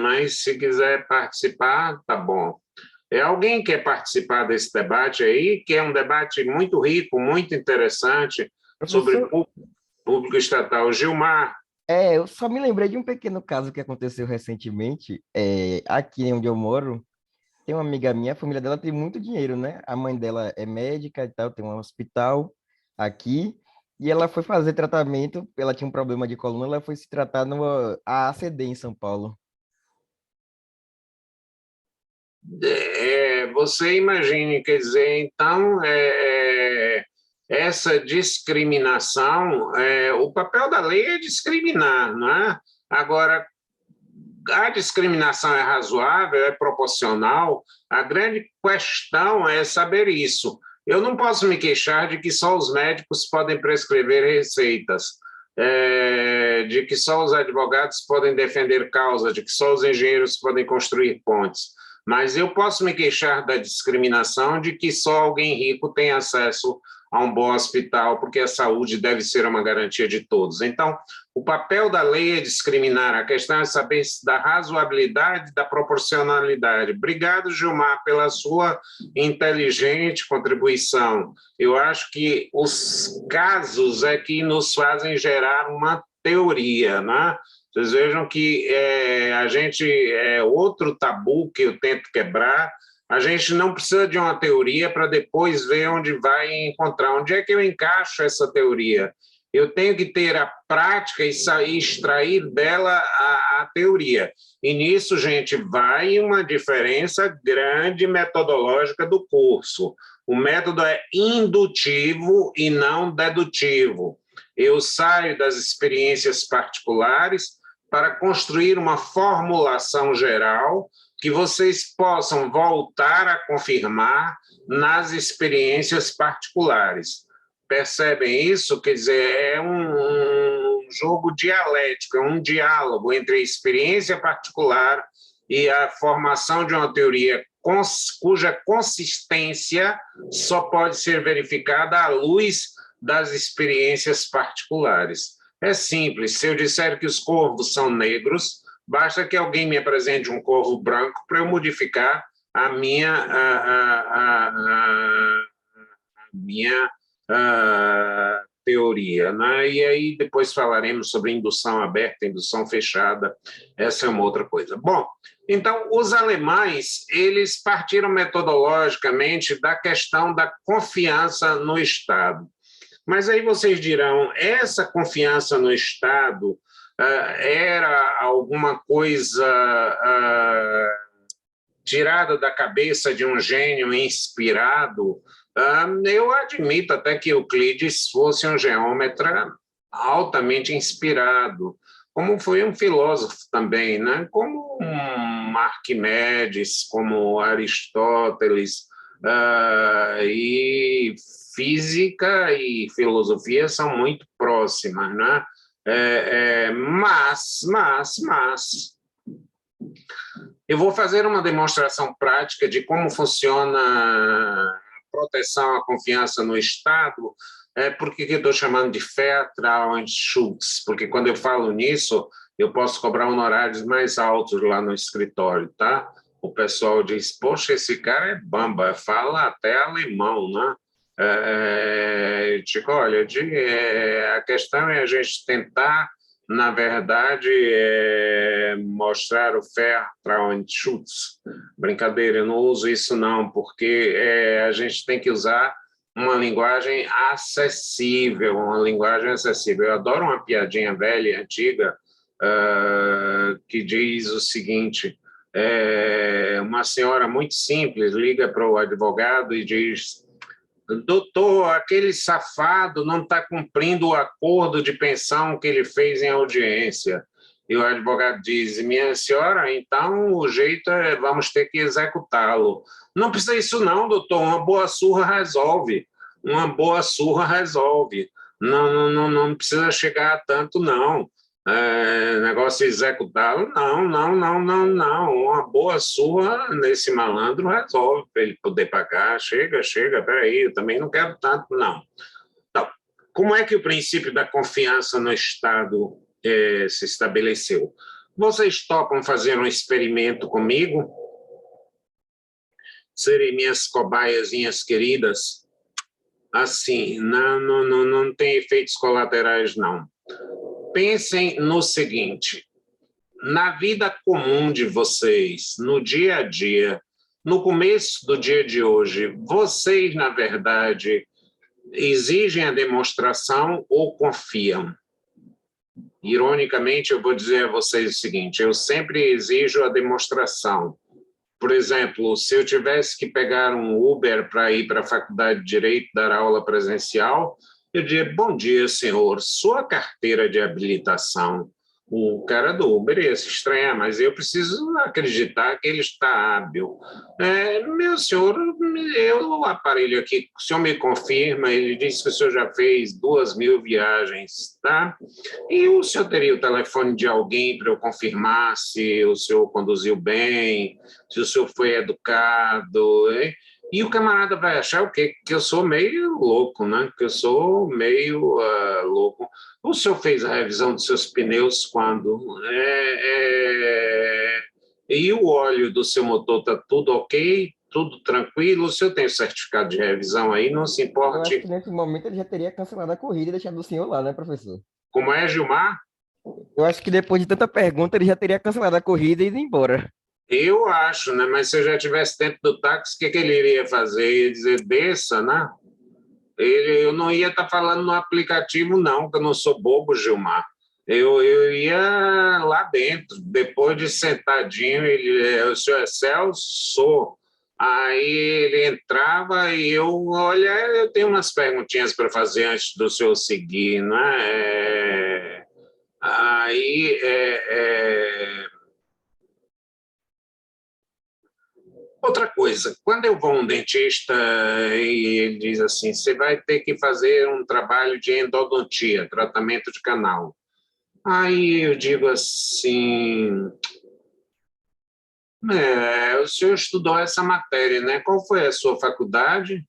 Mas se quiser participar, tá bom. Alguém quer participar desse debate aí, que é um debate muito rico, muito interessante, sobre Professor, público estatal. Gilmar, eu só me lembrei de um pequeno caso que aconteceu recentemente. Aqui onde eu moro, tem uma amiga minha, a família dela tem muito dinheiro, né? A mãe dela é médica e tal, tem um hospital aqui, e ela foi fazer tratamento, ela tinha um problema de coluna, ela foi se tratar no AACD em São Paulo. você imagine, quer dizer, então, essa discriminação, o papel da lei é discriminar, não é? Agora, a discriminação é razoável, é proporcional, a grande questão é saber isso. Eu não posso me queixar de que só os médicos podem prescrever receitas, de que só os advogados podem defender causas, de que só os engenheiros podem construir pontes. Mas eu posso me queixar da discriminação de que só alguém rico tem acesso a um bom hospital, porque a saúde deve ser uma garantia de todos. Então, o papel da lei é discriminar, a questão é saber da razoabilidade, da proporcionalidade. Obrigado, Gilmar, pela sua inteligente contribuição. Eu acho que os casos é que nos fazem gerar uma teoria, né? Vocês vejam que a gente outro tabu que eu tento quebrar. A gente não precisa de uma teoria para depois ver onde vai encontrar. Onde é que eu encaixo essa teoria? Eu tenho que ter a prática e extrair dela a teoria. E nisso, gente, vai uma diferença grande metodológica do curso. O método é indutivo e não dedutivo. Eu saio das experiências particulares para construir uma formulação geral que vocês possam voltar a confirmar nas experiências particulares. Percebem isso? Quer dizer, é um jogo dialético, é um diálogo entre a experiência particular e a formação de uma teoria cuja consistência só pode ser verificada à luz das experiências particulares. É simples, se eu disser que os corvos são negros, basta que alguém me apresente um corvo branco para eu modificar a minha teoria, né? E aí depois falaremos sobre indução aberta, indução fechada, essa é uma outra coisa. Bom, então os alemães, eles partiram metodologicamente da questão da confiança no Estado. Mas aí vocês dirão, essa confiança no Estado era alguma coisa tirada da cabeça de um gênio inspirado? Eu admito até que Euclides fosse um geômetra altamente inspirado, como foi um filósofo também, né? Como Arquimedes, como Aristóteles, e física e filosofia são muito próximas, né? Mas eu vou fazer uma demonstração prática de como funciona a proteção à confiança no Estado. Por que eu estou chamando de Vertrauensschutz? Porque quando eu falo nisso, eu posso cobrar honorários mais altos lá no escritório, tá? O pessoal diz, poxa, esse cara é bamba, fala até alemão, né? Digo, olha, a questão é a gente tentar, na verdade, mostrar o Vertrauensschutz. Brincadeira, eu não uso isso não, porque a gente tem que usar uma linguagem acessível, Eu adoro uma piadinha velha, antiga, que diz o seguinte, uma senhora muito simples liga para o advogado e diz, doutor, aquele safado não está cumprindo o acordo de pensão que ele fez em audiência. E o advogado diz, minha senhora, então o jeito é, vamos ter que executá-lo. Não precisa isso não, doutor, uma boa surra resolve. Uma boa surra resolve. Não precisa chegar a tanto, não. Negócio de executá-lo, não. Uma boa surra nesse malandro resolve para ele poder pagar. Chega, peraí, eu também não quero tanto, não. Então, como é que o princípio da confiança no Estado se estabeleceu? Vocês topam fazer um experimento comigo? Serem minhas cobaiazinhas queridas? Assim, não tem efeitos colaterais, não. Pensem no seguinte, na vida comum de vocês, no dia a dia, no começo do dia de hoje, vocês, na verdade, exigem a demonstração ou confiam? Ironicamente, eu vou dizer a vocês o seguinte, eu sempre exijo a demonstração. Por exemplo, se eu tivesse que pegar um Uber para ir para a Faculdade de Direito dar aula presencial, eu diria, bom dia, senhor, sua carteira de habilitação. O cara do Uber ia se estranhar, mas eu preciso acreditar que ele está hábil. Meu senhor, o aparelho aqui, o senhor me confirma, ele disse que o senhor já fez 2.000 viagens, tá? E o senhor teria o telefone de alguém para eu confirmar se o senhor conduziu bem, se o senhor foi educado, hein? E o camarada vai achar o quê? Que eu sou meio louco, né? Que eu sou meio louco. O senhor fez a revisão dos seus pneus quando? E o óleo do seu motor está tudo ok? Tudo tranquilo? O senhor tem o certificado de revisão aí? Não se Eu importe. acho que nesse momento ele já teria cancelado a corrida e deixado o senhor lá, né, professor? Como é, Gilmar? Eu acho que depois de tanta pergunta ele já teria cancelado a corrida e ido embora. Eu acho, né? Mas se eu já estivesse dentro do táxi, o que ele iria fazer? Ia dizer, desça, né? Eu não ia estar falando no aplicativo, não, que eu não sou bobo, Gilmar. Eu ia lá dentro, depois de sentadinho, o senhor é Celso? Sou. Aí ele entrava e olha, eu tenho umas perguntinhas para fazer antes do senhor seguir, né? Aí, outra coisa, quando eu vou a um dentista e ele diz assim, você vai ter que fazer um trabalho de endodontia, tratamento de canal. Aí eu digo assim, o senhor estudou essa matéria, né? Qual foi a sua faculdade?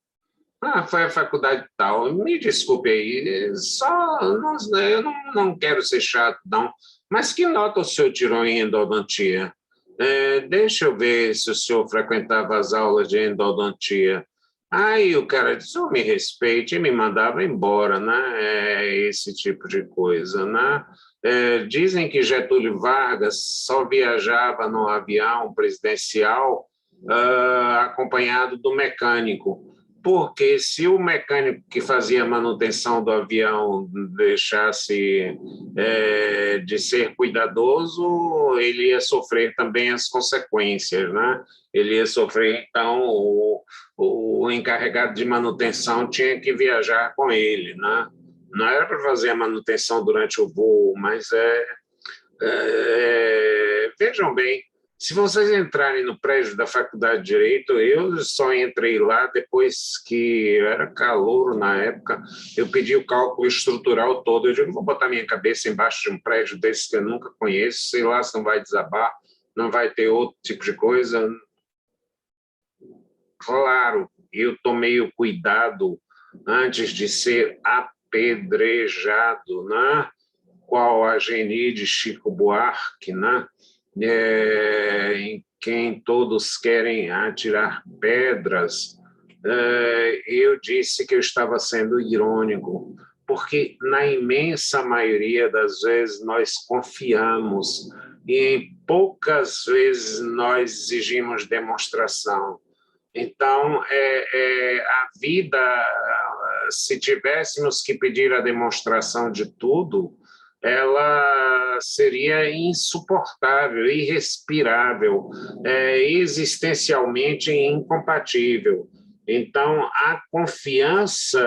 Foi a faculdade tal. Me desculpe aí, eu não quero ser chato, não, mas que nota o senhor tirou em endodontia? Deixa eu ver se o senhor frequentava as aulas de endodontia. Aí o cara disse, me respeite, e me mandava embora, né? Esse tipo de coisa, né? Dizem que Getúlio Vargas só viajava no avião presidencial acompanhado do mecânico, porque se o mecânico que fazia a manutenção do avião deixasse de ser cuidadoso, ele ia sofrer também as consequências, né? Ele ia sofrer, então, o encarregado de manutenção tinha que viajar com ele, né? Não era para fazer a manutenção durante o voo, mas vejam bem, se vocês entrarem no prédio da Faculdade de Direito, eu só entrei lá depois que era calouro na época, eu pedi o cálculo estrutural todo, eu digo, vou botar minha cabeça embaixo de um prédio desse que eu nunca conheço, sei lá se não vai desabar, não vai ter outro tipo de coisa. Claro, eu tomei o cuidado antes de ser apedrejado, né? Qual a geni de Chico Buarque, né? Em quem todos querem atirar pedras, eu disse que eu estava sendo irônico, porque na imensa maioria das vezes nós confiamos e em poucas vezes nós exigimos demonstração. Então, a vida, se tivéssemos que pedir a demonstração de tudo, ela seria insuportável, irrespirável, existencialmente incompatível. Então, a confiança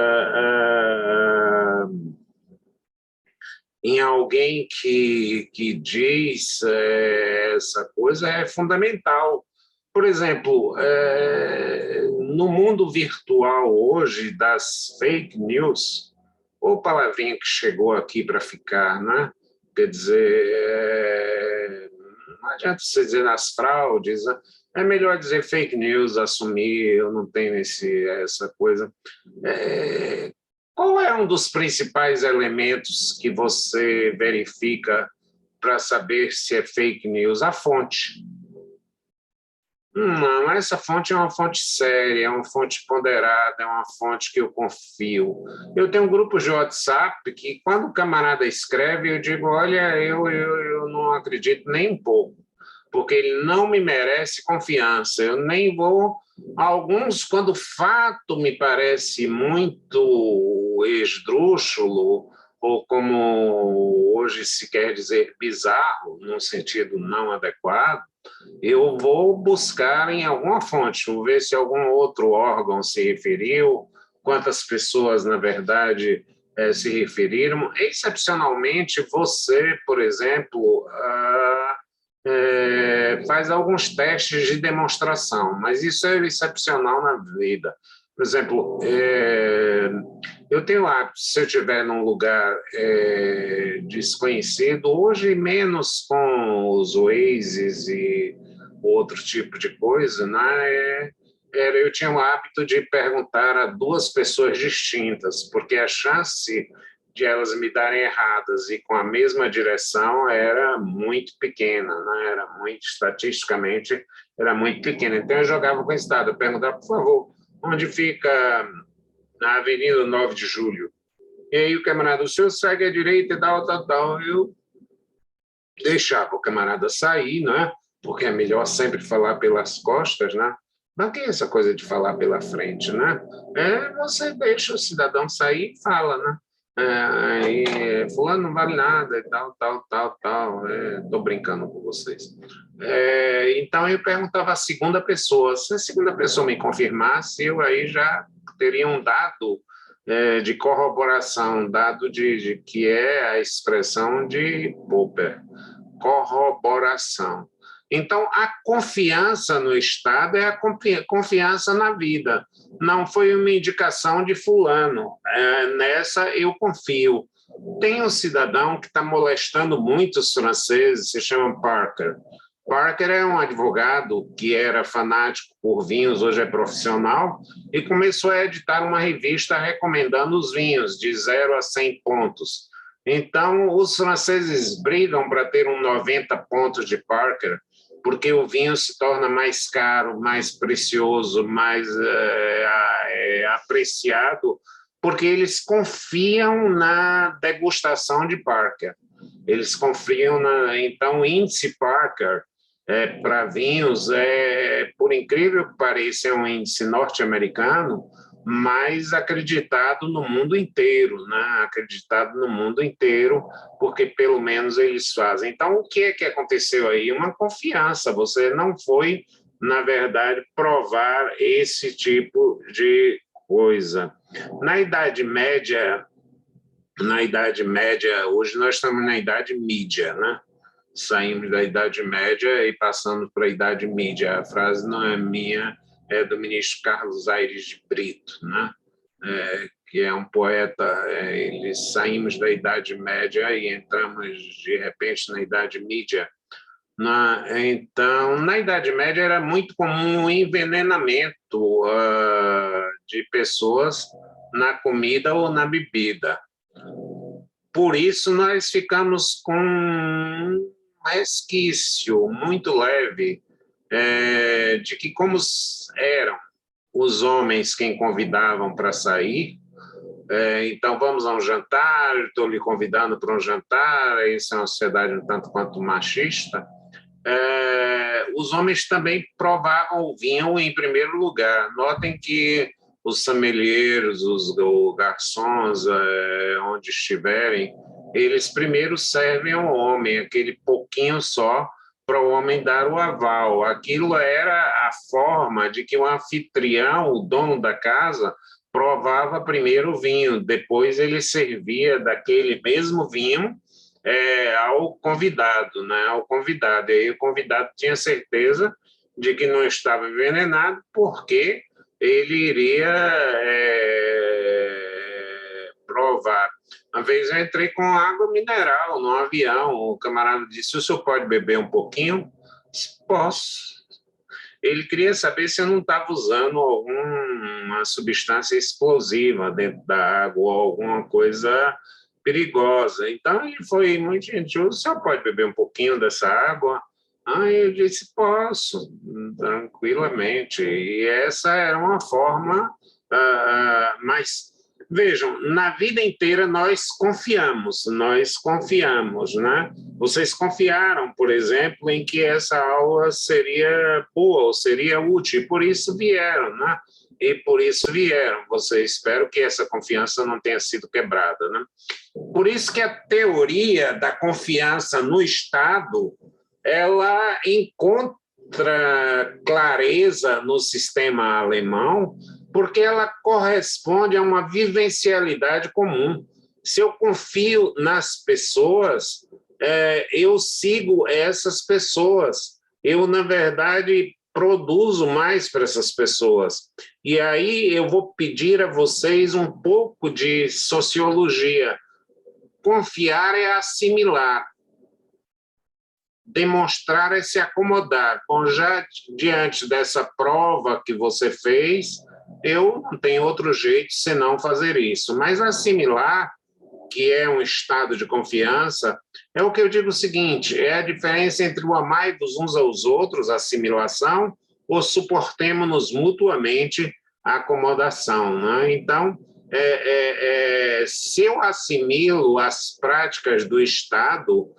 em alguém que diz essa coisa é fundamental. Por exemplo, no mundo virtual hoje das fake news, ou palavrinha que chegou aqui para ficar, né? Quer dizer, não adianta você dizer nas fraudes, né? É melhor dizer fake news, assumir, eu não tenho essa coisa. Qual é um dos principais elementos que você verifica para saber se é fake news? A fonte. Não, essa fonte é uma fonte séria, é uma fonte ponderada, é uma fonte que eu confio. Eu tenho um grupo de WhatsApp que, quando o camarada escreve, eu digo, olha, eu não acredito nem um pouco, porque ele não me merece confiança. Eu nem vou... Alguns, quando o fato me parece muito esdrúxulo, ou como hoje se quer dizer bizarro, num sentido não adequado, eu vou buscar em alguma fonte, vou ver se algum outro órgão se referiu, quantas pessoas, na verdade, se referiram. Excepcionalmente, você, por exemplo, faz alguns testes de demonstração, mas isso é excepcional na vida. Por exemplo, eu tenho hábito, se eu estiver num lugar desconhecido, hoje menos com os Wazes e outro tipo de coisa, né? Eu tinha o hábito de perguntar a duas pessoas distintas, porque a chance de elas me darem erradas e com a mesma direção era muito pequena, né? Era muito, estatisticamente, era muito pequena. Então, eu jogava com esse dado, eu perguntava, por favor, onde fica na Avenida 9 de Julho? E aí o camarada, o senhor segue à direita e tal. Eu deixava o camarada sair, né? Porque é melhor sempre falar pelas costas, né? Mas que é essa coisa de falar pela frente, né? Você deixa o cidadão sair e fala, né? Fulano não vale nada e tal. Estou brincando com vocês. Então, eu perguntava à segunda pessoa. Se a segunda pessoa me confirmasse, eu aí já teria um dado de corroboração, dado de que é a expressão de Popper, corroboração. Então, a confiança no Estado é a confiança na vida. Não foi uma indicação de fulano. Nessa eu confio. Tem um cidadão que está molestando muito os franceses, se chama Parker. Parker é um advogado que era fanático por vinhos, hoje é profissional, e começou a editar uma revista recomendando os vinhos de 0 a 100 pontos. Então, os franceses brigam para ter 90 pontos de Parker, porque o vinho se torna mais caro, mais precioso, mais apreciado, porque eles confiam na degustação de Parker. Eles confiam então, o índice Parker para vinhos, por incrível que pareça, é um índice norte-americano, mas acreditado no mundo inteiro, né? Acreditado no mundo inteiro, porque pelo menos eles fazem. Então, o que aconteceu aí? Uma confiança. Você não foi, na verdade, provar esse tipo de coisa. Na Idade Média, hoje nós estamos na Idade Mídia, né? Saímos da Idade Média e passamos para a Idade Mídia. A frase não é minha, é do ministro Carlos Aires de Brito, né? Que é um poeta. Saímos da Idade Média e entramos, de repente, na Idade Mídia. Então, na Idade Média era muito comum o envenenamento de pessoas na comida ou na bebida. Por isso, nós ficamos com um resquício muito leve de que, como eram os homens quem convidavam para sair, então vamos a um jantar, estou lhe convidando para um jantar, isso é uma sociedade um tanto quanto machista, os homens também provavam o vinho em primeiro lugar. Notem que os sommeliers, os garçons, onde estiverem, eles primeiro servem ao homem, aquele pouquinho só, para o homem dar o aval. Aquilo era a forma de que o anfitrião, o dono da casa, provava primeiro o vinho, depois ele servia daquele mesmo vinho ao convidado, né? Ao convidado. E aí o convidado tinha certeza de que não estava envenenado, porque ele iria provar. Uma vez eu entrei com água mineral no avião, o camarada disse: o senhor pode beber um pouquinho? Eu disse: posso. Ele queria saber se eu não estava usando alguma substância explosiva dentro da água ou alguma coisa perigosa. Então, ele foi muito gentil: o senhor pode beber um pouquinho dessa água? Aí eu disse: posso, tranquilamente. E essa era uma forma, mas vejam, na vida inteira nós confiamos, né? Vocês confiaram, por exemplo, em que essa aula seria boa ou seria útil, e por isso vieram, né? E por isso vieram. Espero que essa confiança não tenha sido quebrada, né? Por isso que a teoria da confiança no Estado, ela encontra clareza no sistema alemão, porque ela corresponde a uma vivencialidade comum. Se eu confio nas pessoas, eu sigo essas pessoas. Eu, na verdade, produzo mais para essas pessoas. E aí eu vou pedir a vocês um pouco de sociologia. Confiar é assimilar. Demonstrar é se acomodar. Bom, já diante dessa prova que você fez, eu não tenho outro jeito senão fazer isso. Mas assimilar, que é um estado de confiança, é o que eu digo o seguinte: é a diferença entre o amai-vos uns aos outros, assimilação, ou suportemo-nos mutuamente, a acomodação, né? Então, se eu assimilo as práticas do Estado,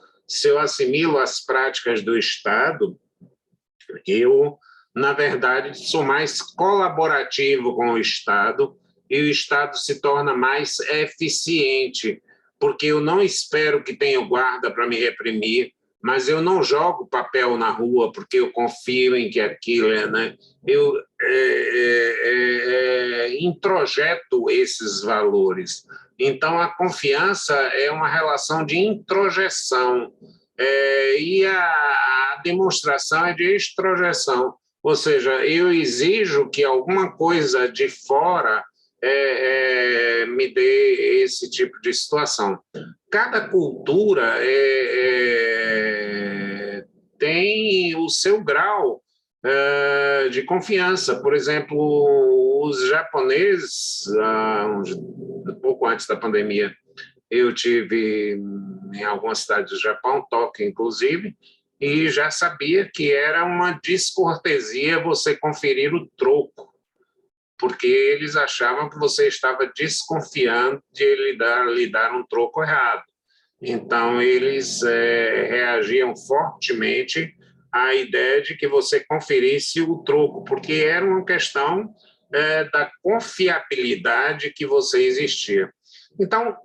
eu, na verdade, sou mais colaborativo com o Estado, e o Estado se torna mais eficiente, porque eu não espero que tenha guarda para me reprimir, mas eu não jogo papel na rua porque eu confio em que aquilo é, né? Eu introjeto esses valores. Então, a confiança é uma relação de introjeção, e a demonstração é de extrojeção. Ou seja, eu exijo que alguma coisa de fora me dê esse tipo de situação. Cada cultura tem o seu grau de confiança. Por exemplo, os japoneses, um pouco antes da pandemia, eu tive em algumas cidades do Japão, Tóquio inclusive, e já sabia que era uma descortesia você conferir o troco, porque eles achavam que você estava desconfiando de lhe dar um troco errado. Então, eles reagiam fortemente à ideia de que você conferisse o troco, porque era uma questão da confiabilidade que você existia. Então,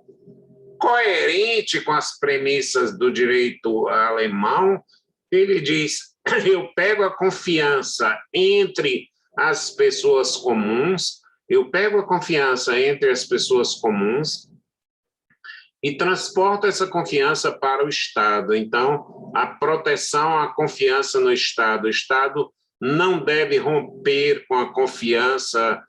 coerente com as premissas do direito alemão, ele diz: eu pego a confiança entre as pessoas comuns, e transporto essa confiança para o Estado. Então, a proteção à confiança no Estado. O Estado não deve romper com a confiança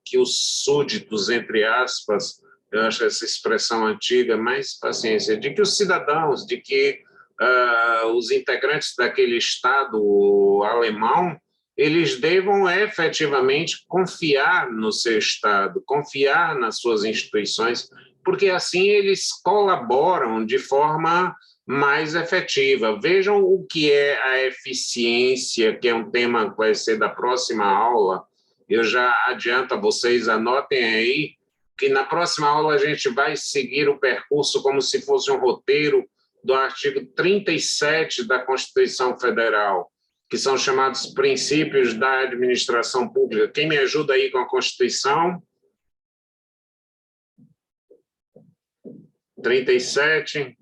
que os súditos, entre aspas, eu acho essa expressão antiga, mas paciência, de que os cidadãos, de que os integrantes daquele Estado alemão, eles devam efetivamente confiar no seu Estado, confiar nas suas instituições, porque assim eles colaboram de forma mais efetiva. Vejam o que é a eficiência, que é um tema que vai ser da próxima aula. Eu já adianto a vocês, anotem aí, que na próxima aula a gente vai seguir o percurso como se fosse um roteiro do artigo 37 da Constituição Federal, que são chamados princípios da administração pública. Quem me ajuda aí com a Constituição? 37.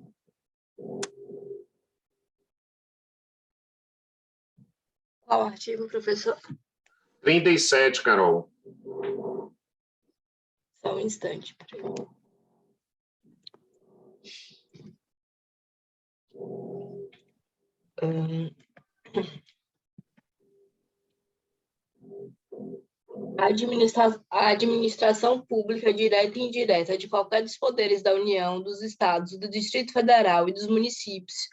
Qual artigo, professor? 37, Carol. Só um instante. Hum, A administração pública direta e indireta de qualquer dos poderes da União, dos Estados, do Distrito Federal e dos municípios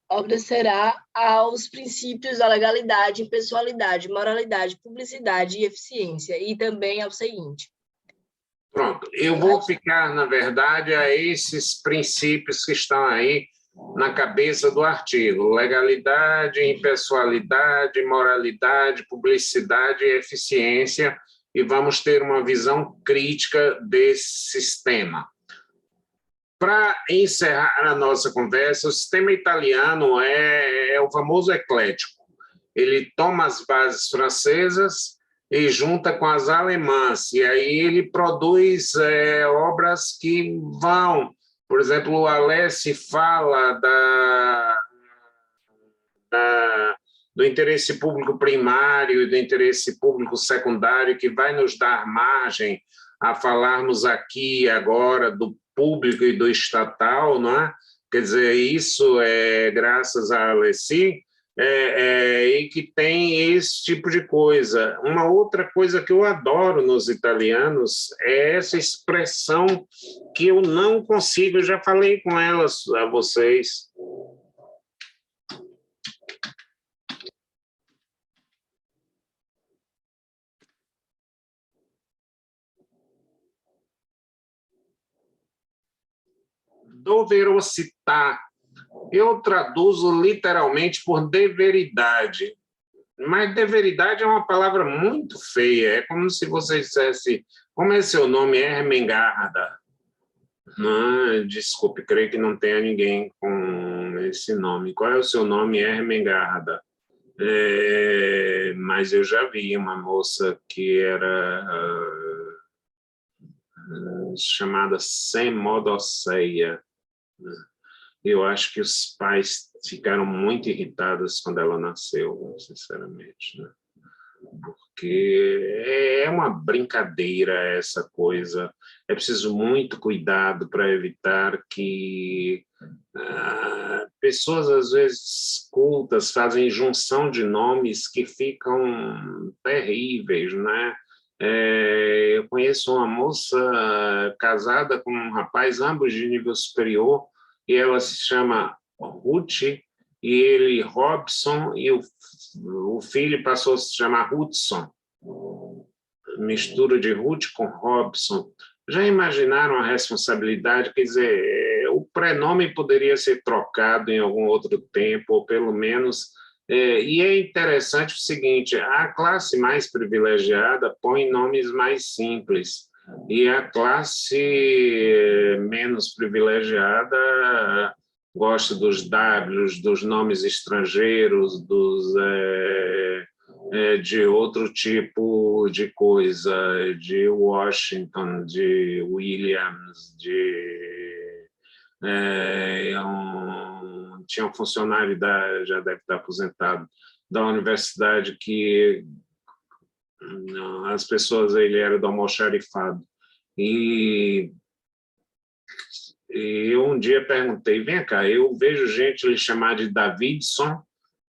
obedecerá aos princípios da legalidade, impessoalidade, moralidade, publicidade e eficiência, e também ao seguinte. Pronto, eu vou ficar, na verdade, a esses princípios que estão aí na cabeça do artigo: legalidade, impessoalidade, moralidade, publicidade e eficiência, e vamos ter uma visão crítica desse sistema. Para encerrar a nossa conversa, o sistema italiano é o famoso eclético. Ele toma as bases francesas e junta com as alemãs, e aí ele produz obras que vão... Por exemplo, o Alessi fala do interesse público primário e do interesse público secundário, que vai nos dar margem a falarmos aqui agora do público e do estatal, não é? Quer dizer, isso é graças a Alessi, e que tem esse tipo de coisa. Uma outra coisa que eu adoro nos italianos é essa expressão que eu não consigo, eu já falei com elas a vocês. Doverositar. Eu traduzo literalmente por deveridade, mas deveridade é uma palavra muito feia, é como se você dissesse: como é seu nome? Ermengarda. Não, desculpe, creio que não tenha ninguém com esse nome. Qual é o seu nome? Ermengarda. Mas eu já vi uma moça que era chamada Semodosseia. Eu acho que os pais ficaram muito irritados quando ela nasceu, sinceramente, né? Porque é uma brincadeira essa coisa. É preciso muito cuidado para evitar que pessoas, às vezes, cultas fazem junção de nomes que ficam terríveis, né? Eu conheço uma moça casada com um rapaz, ambos de nível superior, e ela se chama Ruth, e ele Robson, e o filho passou a se chamar Hudson, mistura de Ruth com Robson. Já imaginaram a responsabilidade? Quer dizer, o prenome poderia ser trocado em algum outro tempo, ou pelo menos... e é interessante o seguinte: a classe mais privilegiada põe nomes mais simples, e a classe menos privilegiada gosta dos Ws, dos nomes estrangeiros, de outro tipo de coisa, de Washington, de Williams, tinha um funcionário já deve estar aposentado, da universidade, que as pessoas, ele era do almoxarifado. E eu um dia perguntei: vem cá, eu vejo gente lhe chamar de Davidson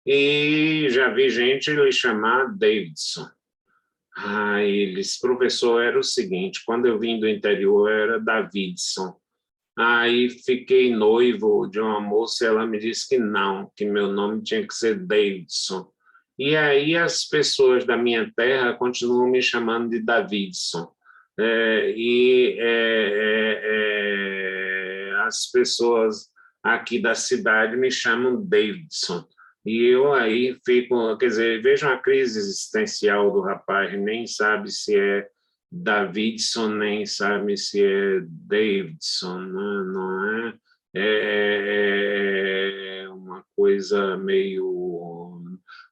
e já vi gente lhe chamar Davidson. Ele disse: professor, era o seguinte, quando eu vim do interior era Davidson. Aí fiquei noivo de uma moça e ela me disse que não, que meu nome tinha que ser Davidson. E aí as pessoas da minha terra continuam me chamando de Davidson. As pessoas aqui da cidade me chamam Davidson. E eu aí fico, quer dizer, vejam a crise existencial do rapaz, nem sabe se é Davidson, nem sabe se é Davidson, né? Não é? É uma coisa meio...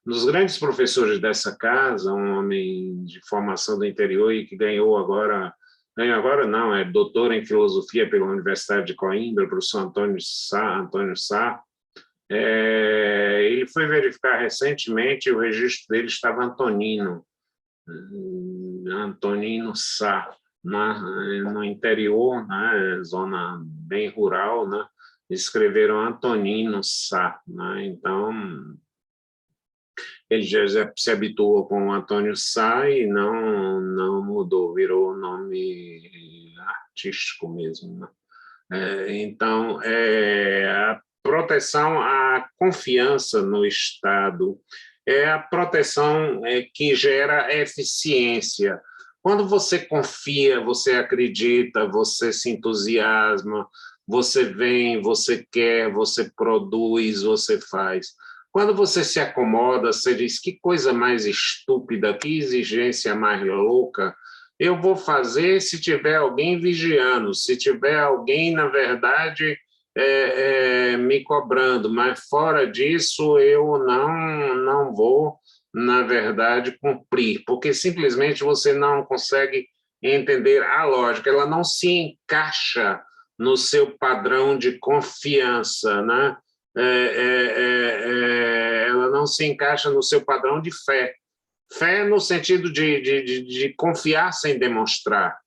Um dos grandes professores dessa casa, um homem de formação do interior e que ganhou agora não, é doutor em filosofia pela Universidade de Coimbra, professor Antônio Sá. Ele foi verificar recentemente e o registro dele estava Antonino Sá, no interior, né, zona bem rural, né, escreveram Antonino Sá, né? Então, ele já se habituou com o Antônio Sá e não mudou, virou nome artístico mesmo, né? Então, a proteção à confiança no Estado é a proteção que gera eficiência. Quando você confia, você acredita, você se entusiasma, você vem, você quer, você produz, você faz. Quando você se acomoda, você diz que coisa mais estúpida, que exigência mais louca, eu vou fazer se tiver alguém vigiando, se tiver alguém, na verdade, me cobrando, mas fora disso eu não vou, na verdade, cumprir, porque simplesmente você não consegue entender a lógica, ela não se encaixa no seu padrão de confiança, né? Ela não se encaixa no seu padrão de fé. Fé no sentido de confiar sem demonstrar.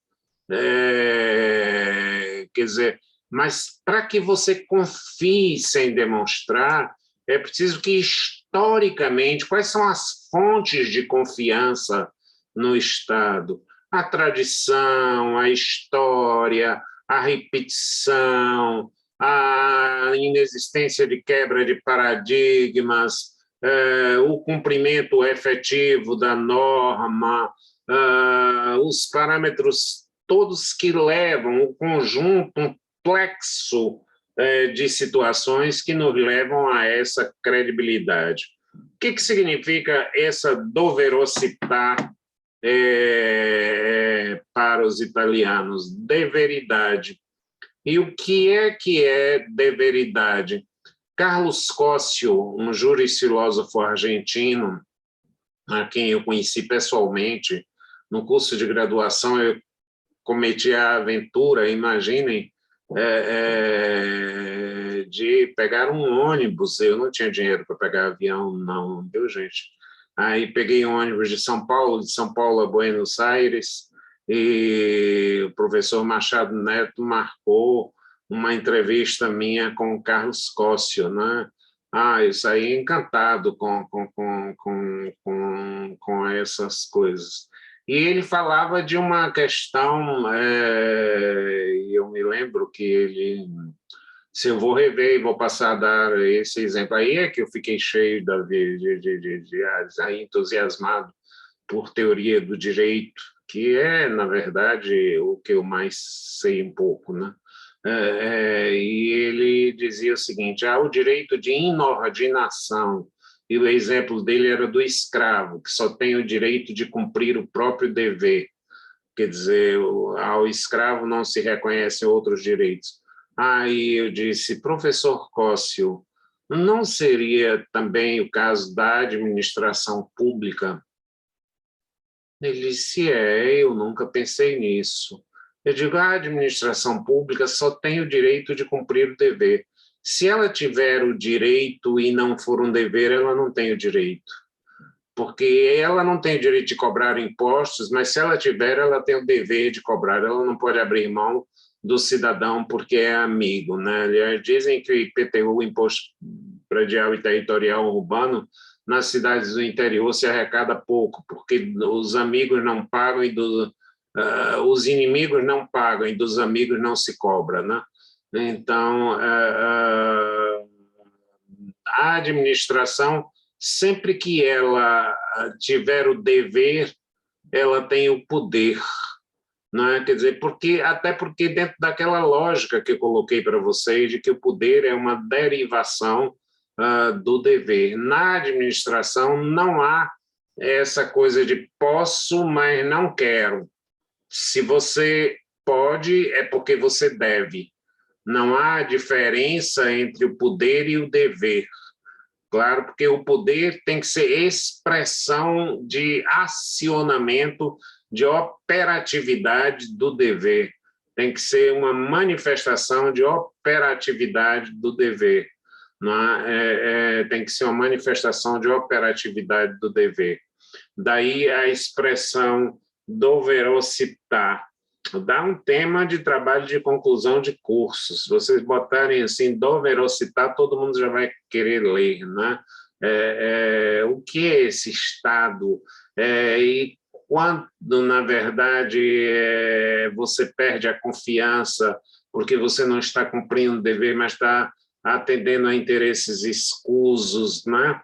Quer dizer, mas para que você confie sem demonstrar, é preciso que, historicamente, quais são as fontes de confiança no Estado? A tradição, a história, a repetição, a inexistência de quebra de paradigmas, o cumprimento efetivo da norma, os parâmetros todos que levam o conjunto, um plexo de situações que nos levam a essa credibilidade. O que significa essa doverosità para os italianos? De veridade. E o que é de veridade? Carlos Cóssio, um jurista-filósofo argentino, a quem eu conheci pessoalmente, no curso de graduação, eu cometi a aventura, imaginem, de pegar um ônibus. Eu não tinha dinheiro para pegar avião, não, viu, gente? Aí peguei um ônibus de São Paulo a Buenos Aires, e o professor Machado Neto marcou uma entrevista minha com o Carlos Cóssio, né? Eu saí encantado com essas coisas. E ele falava de uma questão, e eu me lembro que ele, se eu vou rever e vou passar a dar esse exemplo, aí é que eu fiquei cheio entusiasmado por teoria do direito, que é, na verdade, o que eu mais sei um pouco, né? E ele dizia o seguinte: há o direito de inordinação, e o exemplo dele era do escravo, que só tem o direito de cumprir o próprio dever. Quer dizer, ao escravo não se reconhecem outros direitos. Aí eu disse: professor Cóssio, não seria também o caso da administração pública? Ele disse: eu nunca pensei nisso. Eu digo: a administração pública só tem o direito de cumprir o dever. Se ela tiver o direito e não for um dever, ela não tem o direito. Porque ela não tem o direito de cobrar impostos, mas se ela tiver, ela tem o dever de cobrar. Ela não pode abrir mão do cidadão porque é amigo, né? Aliás, dizem que o IPTU, o Imposto Predial e Territorial Urbano, nas cidades do interior se arrecada pouco, porque os amigos não pagam e os inimigos não pagam e dos amigos não se cobra, né? Então, a administração, sempre que ela tiver o dever, ela tem o poder, não é? Quer dizer, até porque dentro daquela lógica que eu coloquei para vocês, de que o poder é uma derivação do dever. Na administração não há essa coisa de posso, mas não quero. Se você pode, é porque você deve. Não há diferença entre o poder e o dever. Claro, porque o poder tem que ser expressão de acionamento, de operatividade do dever. Tem que ser uma manifestação de operatividade do dever. Tem que ser uma manifestação de operatividade do dever. Daí a expressão doverosità. dá um tema de trabalho de conclusão de curso. Se vocês botarem assim, do Verocitar, todo mundo já vai querer ler, né? O que é esse Estado? E quando, na verdade, você perde a confiança porque você não está cumprindo o dever, mas está atendendo a interesses escusos, né?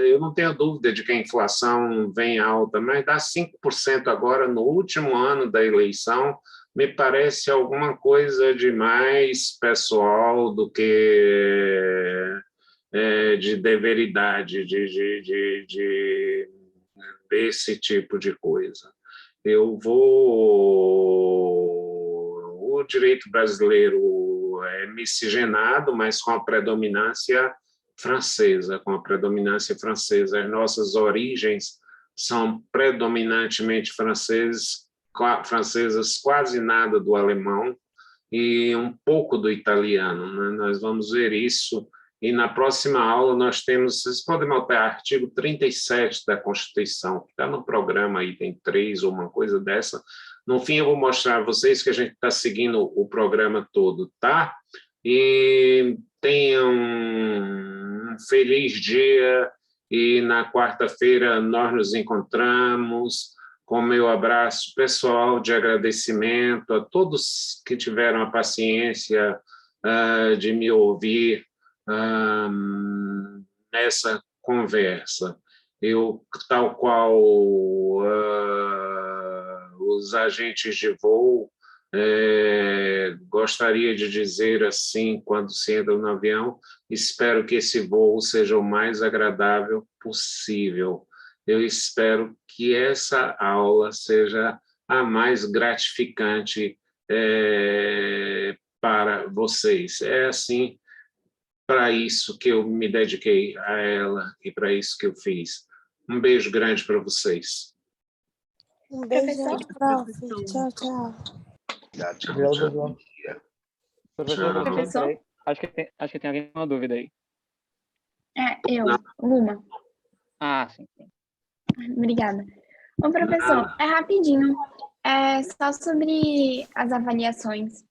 Eu não tenho dúvida de que a inflação vem alta, mas dá 5% agora no último ano da eleição, me parece alguma coisa de mais pessoal do que de deveridade, desse tipo de coisa. O direito brasileiro é miscigenado, mas com a predominância francesa, As nossas origens são predominantemente francesas, quase nada do alemão e um pouco do italiano, né? Nós vamos ver isso. E na próxima aula nós temos, vocês podem notar, artigo 37 da Constituição, que está no programa, item 3, ou uma coisa dessa. No fim, eu vou mostrar a vocês que a gente está seguindo o programa todo, tá? E tenham um feliz dia, e na quarta-feira nós nos encontramos, com meu abraço pessoal de agradecimento a todos que tiveram a paciência de me ouvir nessa conversa. Eu, tal qual os agentes de voo, gostaria de dizer assim, quando se entra no avião, espero que esse voo seja o mais agradável possível. Eu espero que essa aula seja a mais gratificante para vocês. É assim, para isso que eu me dediquei a ela e para isso que eu fiz. Um beijo grande para vocês. Um beijo, prof. Tchau, tchau. Tchau. Professor, acho que tem alguém com uma dúvida aí. Luma. Ah, sim. Obrigada. Ô, professor, é rapidinho. É só sobre as avaliações.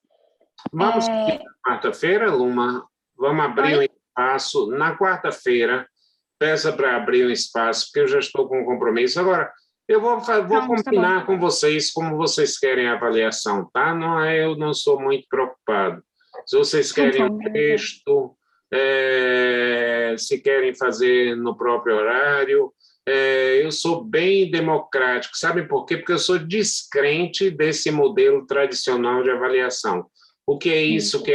Vamos na quarta-feira, Luma? Vamos abrir um espaço. Na quarta-feira, peça para abrir um espaço, porque eu já estou com um compromisso. Agora, eu vou combinar com vocês como vocês querem a avaliação, tá? Eu não sou muito preocupado. Se vocês querem um texto, se querem fazer no próprio horário, eu sou bem democrático. Sabem por quê? Porque eu sou descrente desse modelo tradicional de avaliação. O que é isso, o que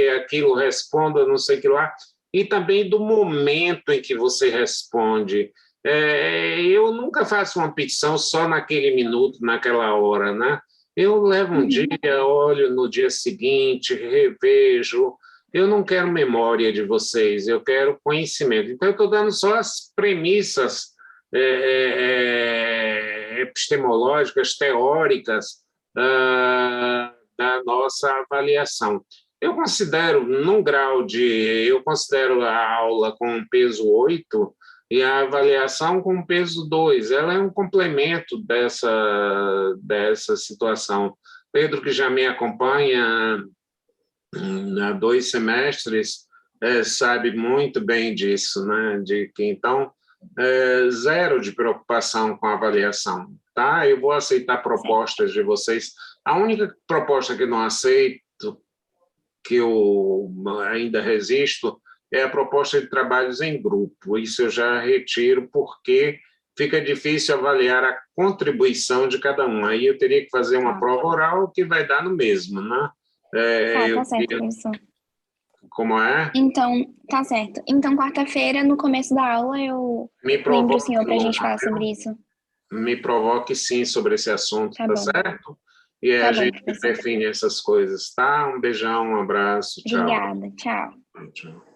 é aquilo, responda, não sei o que lá. E também do momento em que você responde. Eu nunca faço uma petição só naquele minuto, naquela hora, né? Eu levo um dia, olho no dia seguinte, revejo. Eu não quero memória de vocês, eu quero conhecimento. Então, eu estou dando só as premissas epistemológicas, teóricas da nossa avaliação. Eu considero, eu considero a aula com um peso 8 e a avaliação com um peso 2. Ela é um complemento dessa situação. Pedro, que já me acompanha há 2 semestres, sabe muito bem disso, né? De que, então, zero de preocupação com a avaliação, tá? Eu vou aceitar propostas de vocês. A única proposta que não aceito, que eu ainda resisto, é a proposta de trabalhos em grupo. Isso eu já retiro, porque fica difícil avaliar a contribuição de cada um. Aí eu teria que fazer uma prova oral, que vai dar no mesmo, né? Tá certo, professor. Como é? Então, tá certo. Então, quarta-feira, no começo da aula, eu lembro o senhor para a gente falar sobre isso. Me provoque, sim, sobre esse assunto, tá certo? E tá a bom, gente professor. define essas coisas, tá? Um beijão, um abraço, tchau. Obrigada, tchau. Tchau.